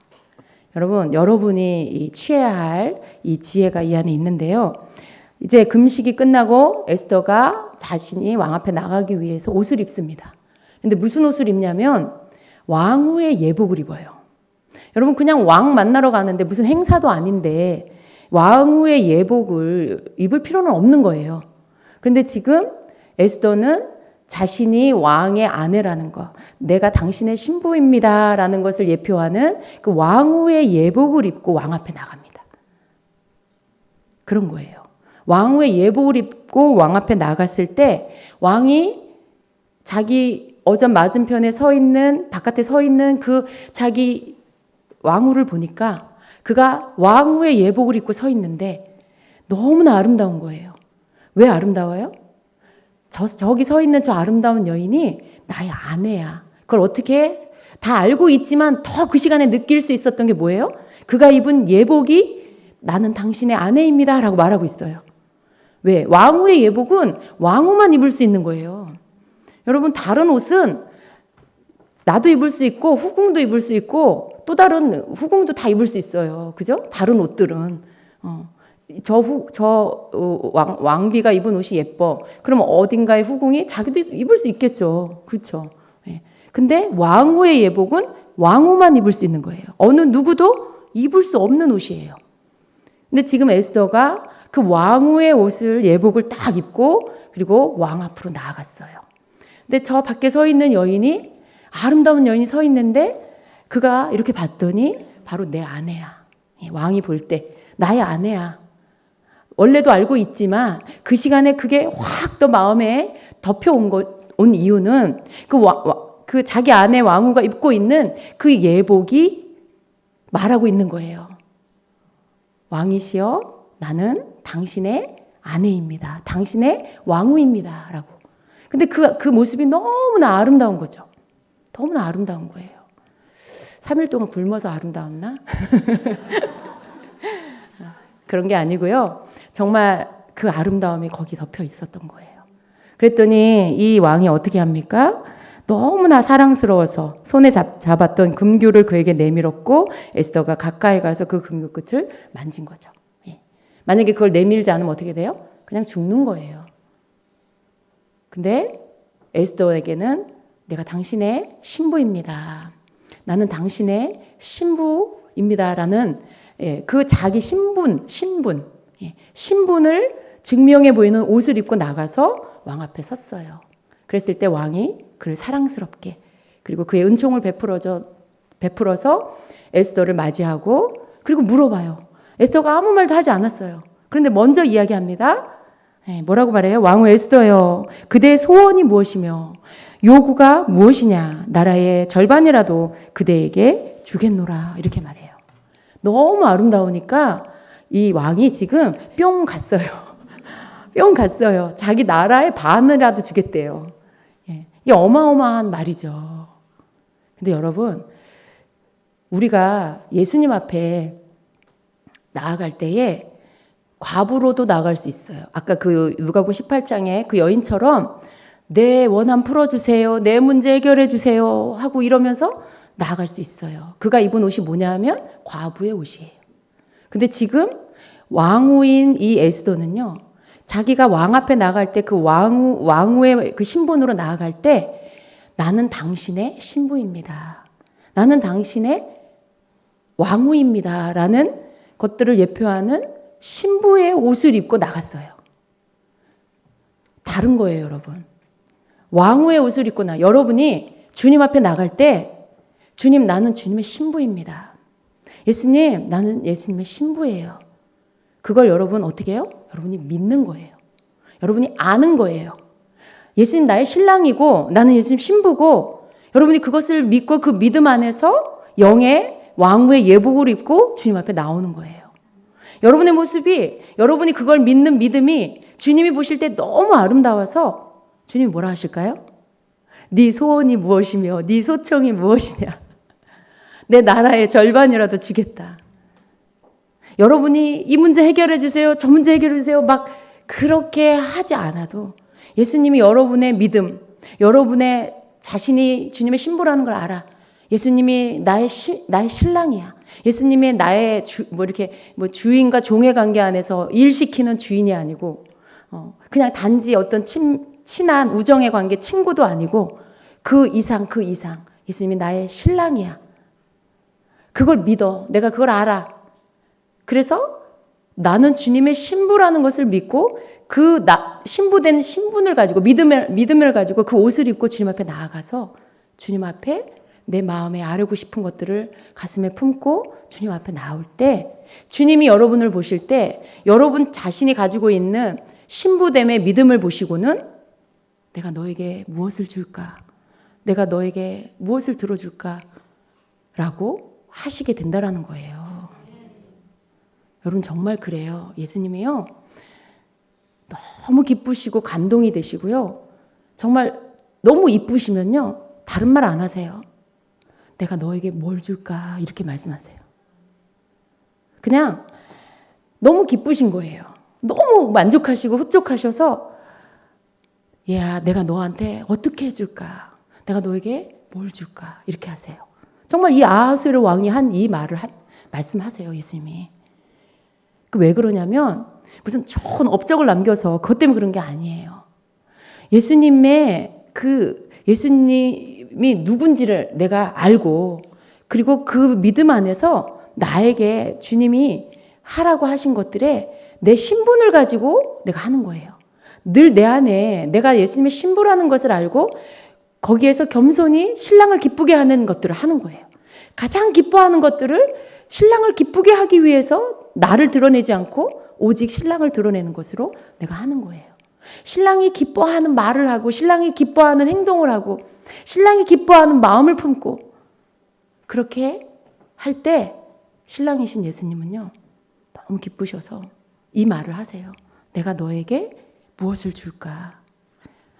여러분이 취해야 할 이 지혜가 이 안에 있는데요. 이제 금식이 끝나고 에스더가 자신이 왕 앞에 나가기 위해서 옷을 입습니다. 근데 무슨 옷을 입냐면 왕후의 예복을 입어요. 여러분 그냥 왕 만나러 가는데 무슨 행사도 아닌데 왕후의 예복을 입을 필요는 없는 거예요. 그런데 지금 에스더는 자신이 왕의 아내라는 것, 내가 당신의 신부입니다라는 것을 예표하는 그 왕후의 예복을 입고 왕 앞에 나갑니다. 그런 거예요. 왕후의 예복을 입고 왕 앞에 나갔을 때 왕이 자기 어전 맞은편에 바깥에 서 있는 그 자기 왕후를 보니까 그가 왕후의 예복을 입고 서 있는데 너무나 아름다운 거예요. 왜 아름다워요? 저기 서 있는 저 아름다운 여인이 나의 아내야. 그걸 어떻게 다 알고 있지만 더 그 시간에 느낄 수 있었던 게 뭐예요? 그가 입은 예복이 나는 당신의 아내입니다 라고 말하고 있어요. 왜? 왕후의 예복은 왕후만 입을 수 있는 거예요. 여러분 다른 옷은 나도 입을 수 있고 후궁도 입을 수 있고 또 다른 후궁도 다 입을 수 있어요. 그죠? 다른 옷들은. 왕비가 입은 옷이 예뻐. 그러면 어딘가의 후궁이 자기도 입을 수 있겠죠. 그렇죠? 예. 근데 왕후의 예복은 왕후만 입을 수 있는 거예요. 어느 누구도 입을 수 없는 옷이에요. 근데 지금 에스더가 그 왕후의 옷을 예복을 딱 입고 그리고 왕 앞으로 나아갔어요. 근데 저 밖에 서 있는 여인이 아름다운 여인이 서 있는데 그가 이렇게 봤더니 바로 내 아내야. 왕이 볼 때 나의 아내야. 원래도 알고 있지만 그 시간에 그게 확 또 마음에 온 이유는 그 자기 아내 왕후가 입고 있는 그 예복이 말하고 있는 거예요. 왕이시여, 나는 당신의 아내입니다. 당신의 왕후입니다. 라고. 근데 그 모습이 너무나 아름다운 거죠. 너무나 아름다운 거예요. 3일 동안 굶어서 아름다웠나? 그런 게 아니고요. 정말 그 아름다움이 거기 덮여 있었던 거예요. 그랬더니 이 왕이 어떻게 합니까? 너무나 사랑스러워서 손에 잡았던 금규를 그에게 내밀었고 에스더가 가까이 가서 그 금규 끝을 만진 거죠. 예. 만약에 그걸 내밀지 않으면 어떻게 돼요? 그냥 죽는 거예요. 근데 에스더에게는 내가 당신의 신부입니다. 나는 당신의 신부입니다라는 그 자기 신분을 증명해 보이는 옷을 입고 나가서 왕 앞에 섰어요. 그랬을 때 왕이 그를 사랑스럽게 그리고 그의 은총을 베풀어서 에스더를 맞이하고 그리고 물어봐요. 에스더가 아무 말도 하지 않았어요. 그런데 먼저 이야기합니다. 뭐라고 말해요? 왕후 에스더여, 그대의 소원이 무엇이며 요구가 무엇이냐? 나라의 절반이라도 그대에게 주겠노라. 이렇게 말해요. 너무 아름다우니까 이 왕이 지금 뿅 갔어요. 뿅 갔어요. 자기 나라의 반이라도 주겠대요. 이게 어마어마한 말이죠. 근데 여러분, 우리가 예수님 앞에 나아갈 때에 과부로도 나아갈 수 있어요. 아까 그 누가복음 18장에 그 여인처럼 내 원한 풀어주세요. 내 문제 해결해 주세요. 하고 이러면서 나아갈 수 있어요. 그가 입은 옷이 뭐냐 하면 과부의 옷이에요. 근데 지금 왕후인 이 에스더는요. 자기가 왕 앞에 나갈 때 그 왕후의 그 신분으로 나아갈 때 나는 당신의 신부입니다. 나는 당신의 왕후입니다. 라는 것들을 예표하는 신부의 옷을 입고 나갔어요. 다른 거예요, 여러분. 왕후의 옷을 입고 여러분이 주님 앞에 나갈 때 주님, 나는 주님의 신부입니다. 예수님, 나는 예수님의 신부예요. 그걸 여러분 어떻게 해요? 여러분이 믿는 거예요. 여러분이 아는 거예요. 예수님 나의 신랑이고 나는 예수님 신부고 여러분이 그것을 믿고 그 믿음 안에서 영의 왕후의 예복을 입고 주님 앞에 나오는 거예요. 여러분의 모습이 여러분이 그걸 믿는 믿음이 주님이 보실 때 너무 아름다워서 주님이 뭐라 하실까요? 네 소원이 무엇이며 네 소청이 무엇이냐. 내 나라의 절반이라도 주겠다. 여러분이 이 문제 해결해 주세요. 저 문제 해결해 주세요. 막 그렇게 하지 않아도 예수님이 여러분의 믿음, 여러분의 자신이 주님의 신부라는 걸 알아. 예수님이 나의 신랑이야. 예수님이 나의 주인과 종의 관계 안에서 일시키는 주인이 아니고 그냥 단지 어떤 친한 우정의 관계 친구도 아니고 그 이상 예수님이 나의 신랑이야. 그걸 믿어. 내가 그걸 알아. 그래서 나는 주님의 신부라는 것을 믿고 그 신부된 신분을 가지고 믿음을 가지고 그 옷을 입고 주님 앞에 나아가서 주님 앞에 내 마음에 아뢰고 싶은 것들을 가슴에 품고 주님 앞에 나올 때 주님이 여러분을 보실 때 여러분 자신이 가지고 있는 신부됨의 믿음을 보시고는 내가 너에게 무엇을 줄까? 내가 너에게 무엇을 들어줄까? 라고 하시게 된다라는 거예요. 여러분 정말 그래요. 예수님이요. 너무 기쁘시고 감동이 되시고요. 정말 너무 이쁘시면요. 다른 말 안 하세요. 내가 너에게 뭘 줄까? 이렇게 말씀하세요. 그냥 너무 기쁘신 거예요. 너무 만족하시고 흡족하셔서 야, 내가 너한테 어떻게 해줄까? 내가 너에게 뭘 줄까? 이렇게 하세요. 정말 이 아하수에로 왕이 한 이 말을 말씀하세요, 예수님이. 왜 그러냐면 무슨 좋은 업적을 남겨서 그것 때문에 그런 게 아니에요. 예수님이 누군지를 내가 알고, 그리고 그 믿음 안에서 나에게 주님이 하라고 하신 것들에 내 신분을 가지고 내가 하는 거예요. 늘 내 안에 내가 예수님의 신부라는 것을 알고 거기에서 겸손히 신랑을 기쁘게 하는 것들을 하는 거예요. 가장 기뻐하는 것들을 신랑을 기쁘게 하기 위해서 나를 드러내지 않고 오직 신랑을 드러내는 것으로 내가 하는 거예요. 신랑이 기뻐하는 말을 하고, 신랑이 기뻐하는 행동을 하고, 신랑이 기뻐하는 마음을 품고, 그렇게 할 때 신랑이신 예수님은요, 너무 기쁘셔서 이 말을 하세요. 내가 너에게 무엇을 줄까?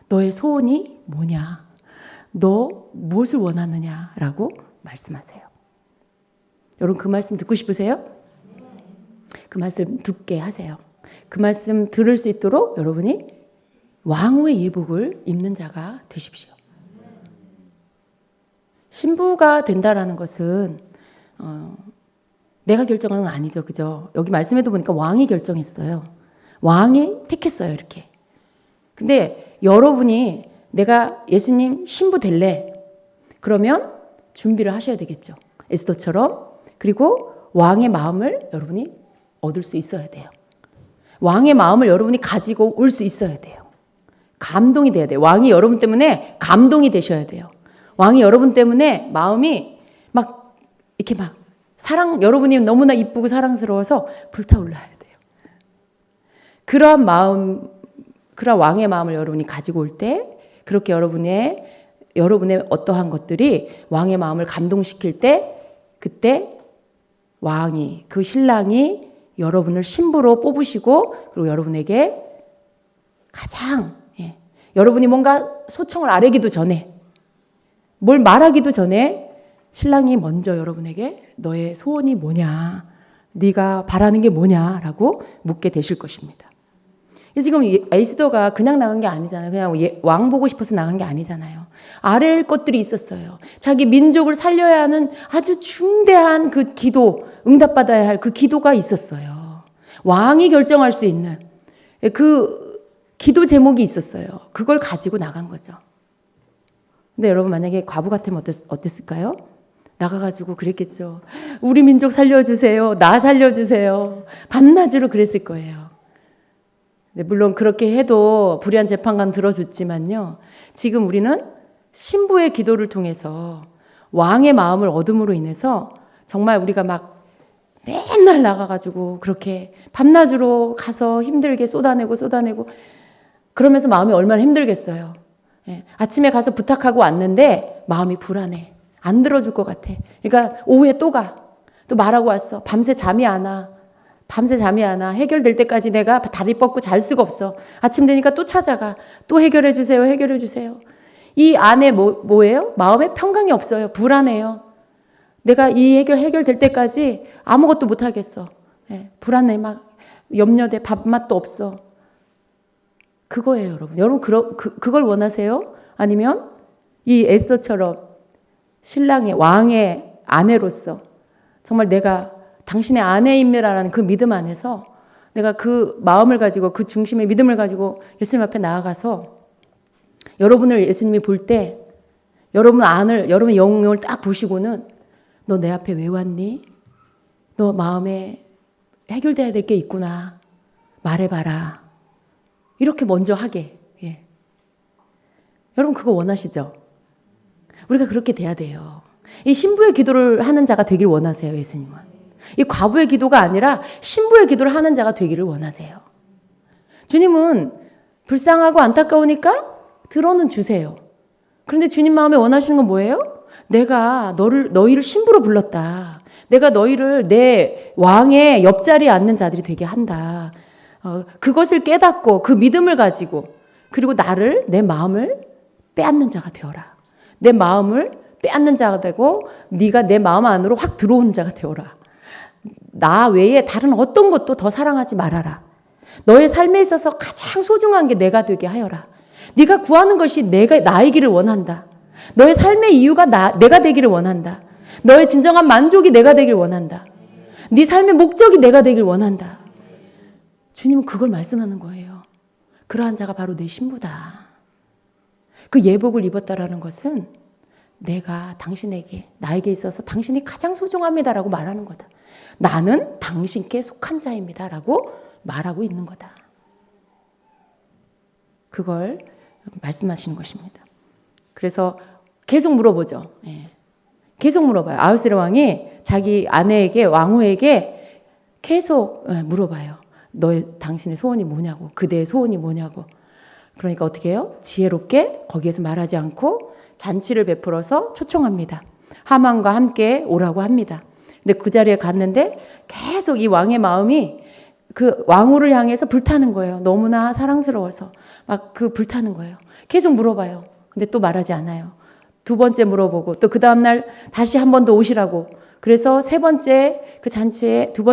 너의 소원이 뭐냐? 너 무엇을 원하느냐라고 말씀하세요. 여러분, 그 말씀 듣고 싶으세요? 그 말씀 듣게 하세요. 그 말씀 들을 수 있도록 여러분이 왕후의 예복을 입는 자가 되십시오. 신부가 된다라는 것은 내가 결정한 건 아니죠. 그죠? 여기 말씀에도 보니까 왕이 결정했어요. 왕이 택했어요. 이렇게. 근데 여러분이 내가 예수님 신부 될래? 그러면 준비를 하셔야 되겠죠. 에스더처럼. 그리고 왕의 마음을 여러분이 얻을 수 있어야 돼요. 왕의 마음을 여러분이 가지고 올 수 있어야 돼요. 감동이 돼야 돼요. 왕이 여러분 때문에 감동이 되셔야 돼요. 왕이 여러분 때문에 마음이 막 이렇게 막 여러분이 너무나 이쁘고 사랑스러워서 불타올라야 돼요. 그러한 왕의 마음을 여러분이 가지고 올 때, 그렇게 여러분의 어떠한 것들이 왕의 마음을 감동시킬 때, 그때 그 신랑이 여러분을 신부로 뽑으시고, 그리고 여러분에게 가장, 여러분이 뭔가 소청을 아뢰기도 전에, 뭘 말하기도 전에 신랑이 먼저 여러분에게 너의 소원이 뭐냐, 네가 바라는 게 뭐냐라고 묻게 되실 것입니다. 지금 에스더가 그냥 나간 게 아니잖아요. 그냥 왕 보고 싶어서 나간 게 아니잖아요. 아뢰일 것들이 있었어요. 자기 민족을 살려야 하는 아주 중대한 그 기도, 응답받아야 할 그 기도가 있었어요. 왕이 결정할 수 있는 그 기도 제목이 있었어요. 그걸 가지고 나간 거죠. 근데 여러분, 만약에 과부 같으면 어땠을까요? 나가가지고 그랬겠죠. 우리 민족 살려주세요. 나 살려주세요. 밤낮으로 그랬을 거예요. 물론 그렇게 해도 불의한 재판관 들어줬지만요. 지금 우리는 신부의 기도를 통해서 왕의 마음을 얻음으로 인해서 정말 우리가 막 맨날 나가가지고 그렇게 밤낮으로 가서 힘들게 쏟아내고 그러면서 마음이 얼마나 힘들겠어요. 아침에 가서 부탁하고 왔는데 마음이 불안해. 안 들어줄 것 같아. 그러니까 오후에 또 가. 또 말하고 왔어. 밤새 잠이 안 와. 해결될 때까지 내가 다리 뻗고 잘 수가 없어. 아침 되니까 또 찾아가. 또 해결해 주세요. 이 안에 뭐예요? 마음에 평강이 없어요. 불안해요. 내가 이 해결될 때까지 아무것도 못 하겠어. 불안해. 막 염려돼. 밥맛도 없어. 그거예요, 여러분. 여러분 그걸 원하세요? 아니면 이 에스더처럼 신랑의 왕의 아내로서 정말 내가 당신의 아내임이라는 그 믿음 안에서 내가 그 마음을 가지고, 그 중심의 믿음을 가지고 예수님 앞에 나아가서 여러분을 예수님이 볼 때 여러분의 영을 딱 보시고는 너 내 앞에 왜 왔니? 너 마음에 해결돼야 될 게 있구나. 말해봐라. 이렇게 먼저 하게. 여러분 그거 원하시죠? 우리가 그렇게 돼야 돼요. 이 신부의 기도를 하는 자가 되길 원하세요, 예수님은. 이 과부의 기도가 아니라 신부의 기도를 하는 자가 되기를 원하세요. 주님은 불쌍하고 안타까우니까 들어는 주세요. 그런데 주님 마음에 원하시는 건 뭐예요? 내가 너희를 신부로 불렀다. 내가 너희를 내 왕의 옆자리에 앉는 자들이 되게 한다. 그것을 깨닫고 그 믿음을 가지고, 그리고 내 마음을 빼앗는 자가 되어라. 내 마음을 빼앗는 자가 되고 네가 내 마음 안으로 확 들어오는 자가 되어라. 나 외에 다른 어떤 것도 더 사랑하지 말아라. 너의 삶에 있어서 가장 소중한 게 내가 되게 하여라. 네가 구하는 것이 나이기를 원한다. 너의 삶의 이유가 내가 되기를 원한다. 너의 진정한 만족이 내가 되길 원한다. 네 삶의 목적이 내가 되길 원한다. 주님은 그걸 말씀하는 거예요. 그러한 자가 바로 내 신부다. 그 예복을 입었다라는 것은 내가 당신에게, 나에게 있어서 당신이 가장 소중합니다라고 말하는 거다. 나는 당신께 속한 자입니다라고 말하고 있는 거다. 그걸 말씀하시는 것입니다. 그래서 계속 물어보죠. 예. 계속 물어봐요. 아하스의 왕이 자기 아내에게, 왕후에게 계속 물어봐요. 당신의 소원이 뭐냐고, 그대의 소원이 뭐냐고. 그러니까 어떻게 해요? 지혜롭게 거기에서 말하지 않고 잔치를 베풀어서 초청합니다. 하만과 함께 오라고 합니다. 근데 그 자리에 갔는데 계속 이 왕의 마음이 그 왕후를 향해서 불타는 거예요. 너무나 사랑스러워서 막 그 불타는 거예요. 계속 물어봐요. 근데 또 말하지 않아요. 두 번째 물어보고 또 그 다음날 다시 한 번 더 오시라고. 그래서 세 번째 그 잔치에 두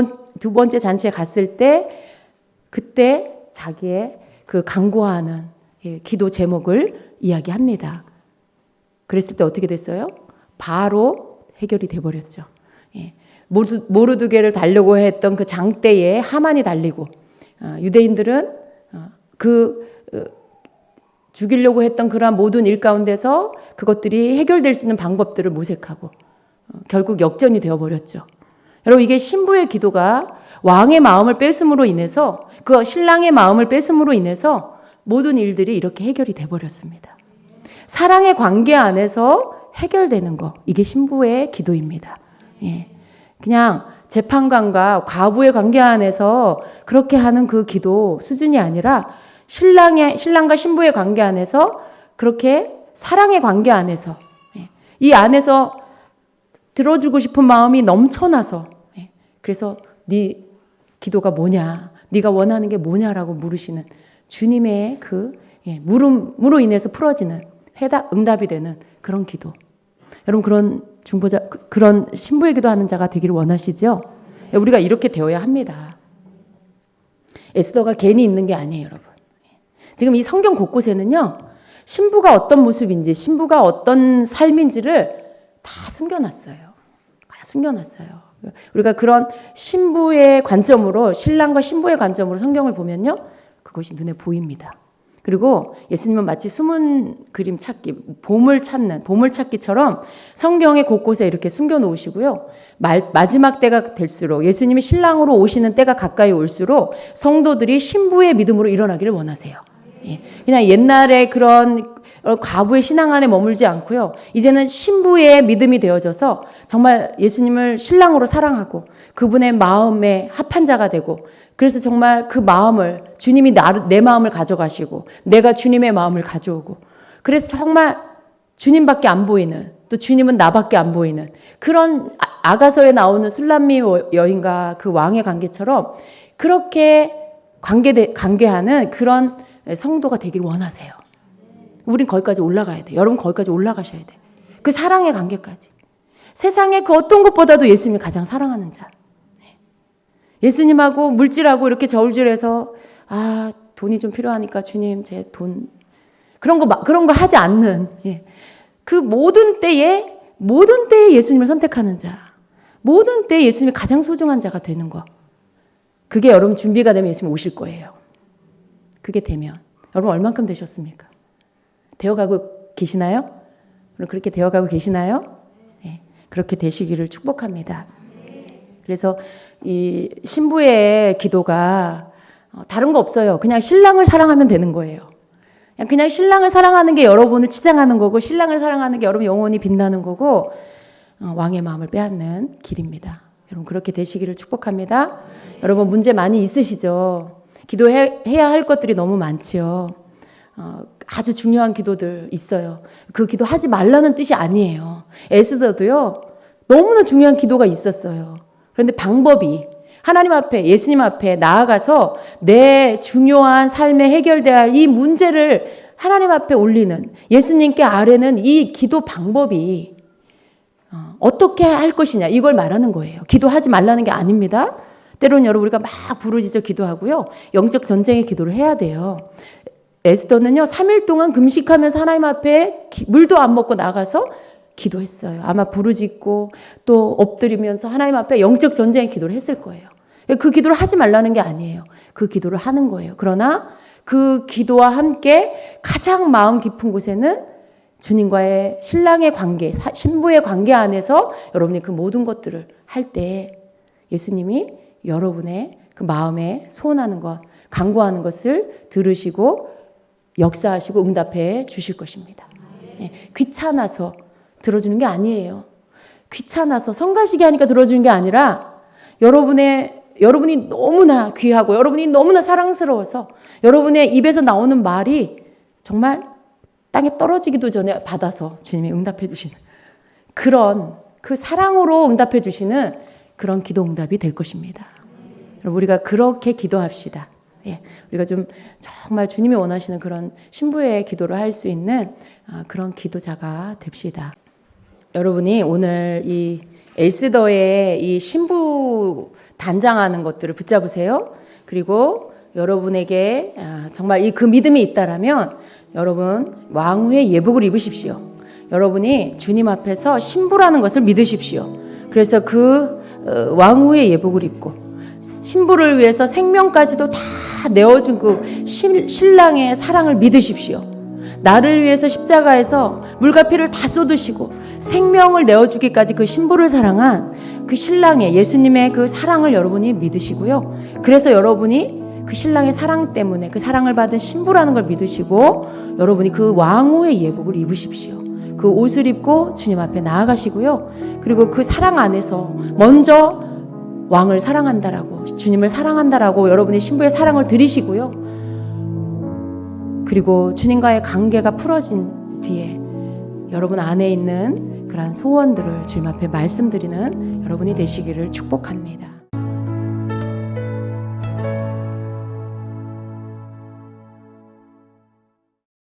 번째 잔치에 갔을 때 그때 자기의 그 간구하는 기도 제목을 이야기합니다. 그랬을 때 어떻게 됐어요? 바로 해결이 돼버렸죠. 모르드게를 달려고 했던 그 장대에 하만이 달리고 유대인들은 죽이려고 했던 그러한 모든 일 가운데서 그것들이 해결될 수 있는 방법들을 모색하고 결국 역전이 되어버렸죠. 여러분 이게 신부의 기도가 왕의 마음을 뺏음으로 인해서 그 신랑의 마음을 뺏음으로 인해서 모든 일들이 이렇게 해결이 돼버렸습니다. 사랑의 관계 안에서 해결되는 거 이게 신부의 기도입니다. 그냥 재판관과 과부의 관계 안에서 그렇게 하는 그 기도 수준이 아니라 신랑과 신부의 관계 안에서 그렇게 사랑의 관계 안에서 이 안에서 들어주고 싶은 마음이 넘쳐나서 그래서 네 기도가 뭐냐, 네가 원하는 게 뭐냐라고 물으시는 주님의 그 물음으로 인해서 풀어지는 응답이 되는 그런 기도. 여러분 그런 신부의 기도하는 자가 되기를 원하시죠? 우리가 이렇게 되어야 합니다. 에스더가 괜히 있는 게 아니에요, 여러분. 지금 이 성경 곳곳에는요, 신부가 어떤 모습인지, 신부가 어떤 삶인지를 다 숨겨놨어요. 다 숨겨놨어요. 우리가 그런 신부의 관점으로, 신랑과 신부의 관점으로 성경을 보면요, 그것이 눈에 보입니다. 그리고 예수님은 마치 숨은 그림 찾기, 보물찾기처럼 성경의 곳곳에 이렇게 숨겨놓으시고요. 마지막 때가 될수록 예수님이 신랑으로 오시는 때가 가까이 올수록 성도들이 신부의 믿음으로 일어나기를 원하세요. 그냥 옛날에 그런 과부의 신앙 안에 머물지 않고요. 이제는 신부의 믿음이 되어져서 정말 예수님을 신랑으로 사랑하고 그분의 마음에 합한 자가 되고 그래서 정말 그 마음을 주님이 내 마음을 가져가시고 내가 주님의 마음을 가져오고 그래서 정말 주님밖에 안 보이는 또 주님은 나밖에 안 보이는 그런 아가서에 나오는 술람미 여인과 그 왕의 관계처럼 그렇게 관계하는 그런 성도가 되기를 원하세요. 우린 거기까지 올라가야 돼. 여러분 거기까지 올라가셔야 돼. 그 사랑의 관계까지. 세상의 그 어떤 것보다도 예수님이 가장 사랑하는 자. 예수님하고 물질하고 이렇게 저울질해서 돈이 좀 필요하니까 주님 제 돈 그런 거 하지 않는 그 모든 때에 예수님을 선택하는 자, 모든 때에 예수님이 가장 소중한 자가 되는 거. 그게 여러분 준비가 되면 예수님 오실 거예요. 그게 되면 여러분 얼만큼 되셨습니까? 되어가고 계시나요? 그렇게 되어가고 계시나요? 네, 그렇게 되시기를 축복합니다. 그래서 이 신부의 기도가 다른 거 없어요. 그냥 신랑을 사랑하면 되는 거예요. 그냥 신랑을 사랑하는 게 여러분을 치장하는 거고 신랑을 사랑하는 게 여러분 영혼이 빛나는 거고 왕의 마음을 빼앗는 길입니다. 여러분 그렇게 되시기를 축복합니다. 여러분 문제 많이 있으시죠? 기도해야 할 것들이 너무 많지요. 아주 중요한 기도들 있어요. 그 기도 하지 말라는 뜻이 아니에요. 에스더도요. 너무나 중요한 기도가 있었어요. 그런데 방법이 하나님 앞에 예수님 앞에 나아가서 내 중요한 삶에 해결돼야 할 이 문제를 하나님 앞에 올리는 예수님께 아뢰는 이 기도 방법이 어떻게 할 것이냐 이걸 말하는 거예요. 기도하지 말라는 게 아닙니다. 때로는 여러분 우리가 막 부르짖어 기도하고요. 영적 전쟁의 기도를 해야 돼요. 에스더는요. 3일 동안 금식하면서 하나님 앞에 물도 안 먹고 나가서 기도했어요. 아마 부르짖고 또 엎드리면서 하나님 앞에 영적 전쟁의 기도를 했을 거예요. 그 기도를 하지 말라는 게 아니에요. 그 기도를 하는 거예요. 그러나 그 기도와 함께 가장 마음 깊은 곳에는 주님과의 신랑의 관계, 신부의 관계 안에서 여러분이 그 모든 것들을 할 때 예수님이 여러분의 그 마음에 소원하는 것, 간구하는 것을 들으시고 역사하시고 응답해 주실 것입니다. 네, 귀찮아서 들어주는 게 아니에요. 귀찮아서 성가시게 하니까 들어주는 게 아니라 여러분이 너무나 귀하고 여러분이 너무나 사랑스러워서 여러분의 입에서 나오는 말이 정말 땅에 떨어지기도 전에 받아서 주님이 응답해 주시는 그런 그 사랑으로 응답해 주시는 그런 기도 응답이 될 것입니다. 우리가 그렇게 기도합시다. 예, 우리가 좀 정말 주님이 원하시는 그런 신부의 기도를 할 수 있는 그런 기도자가 됩시다. 여러분이 오늘 이 에스더의 이 신부 단장하는 것들을 붙잡으세요. 그리고 여러분에게 정말 그 믿음이 있다라면 여러분 왕후의 예복을 입으십시오. 여러분이 주님 앞에서 신부라는 것을 믿으십시오. 그래서 그 왕후의 예복을 입고 신부를 위해서 생명까지도 다 내어준 그 신랑의 사랑을 믿으십시오. 나를 위해서 십자가에서 물과 피를 다 쏟으시고 생명을 내어주기까지 그 신부를 사랑한 그 신랑의 예수님의 그 사랑을 여러분이 믿으시고요. 그래서 여러분이 그 신랑의 사랑 때문에 그 사랑을 받은 신부라는 걸 믿으시고 여러분이 그 왕후의 예복을 입으십시오. 그 옷을 입고 주님 앞에 나아가시고요. 그리고 그 사랑 안에서 먼저 왕을 사랑한다라고 주님을 사랑한다라고 여러분이 신부의 사랑을 드리시고요. 그리고 주님과의 관계가 풀어진 뒤에 여러분 안에 있는 그러한 소원들을 주님 앞에 말씀드리는 여러분이 되시기를 축복합니다.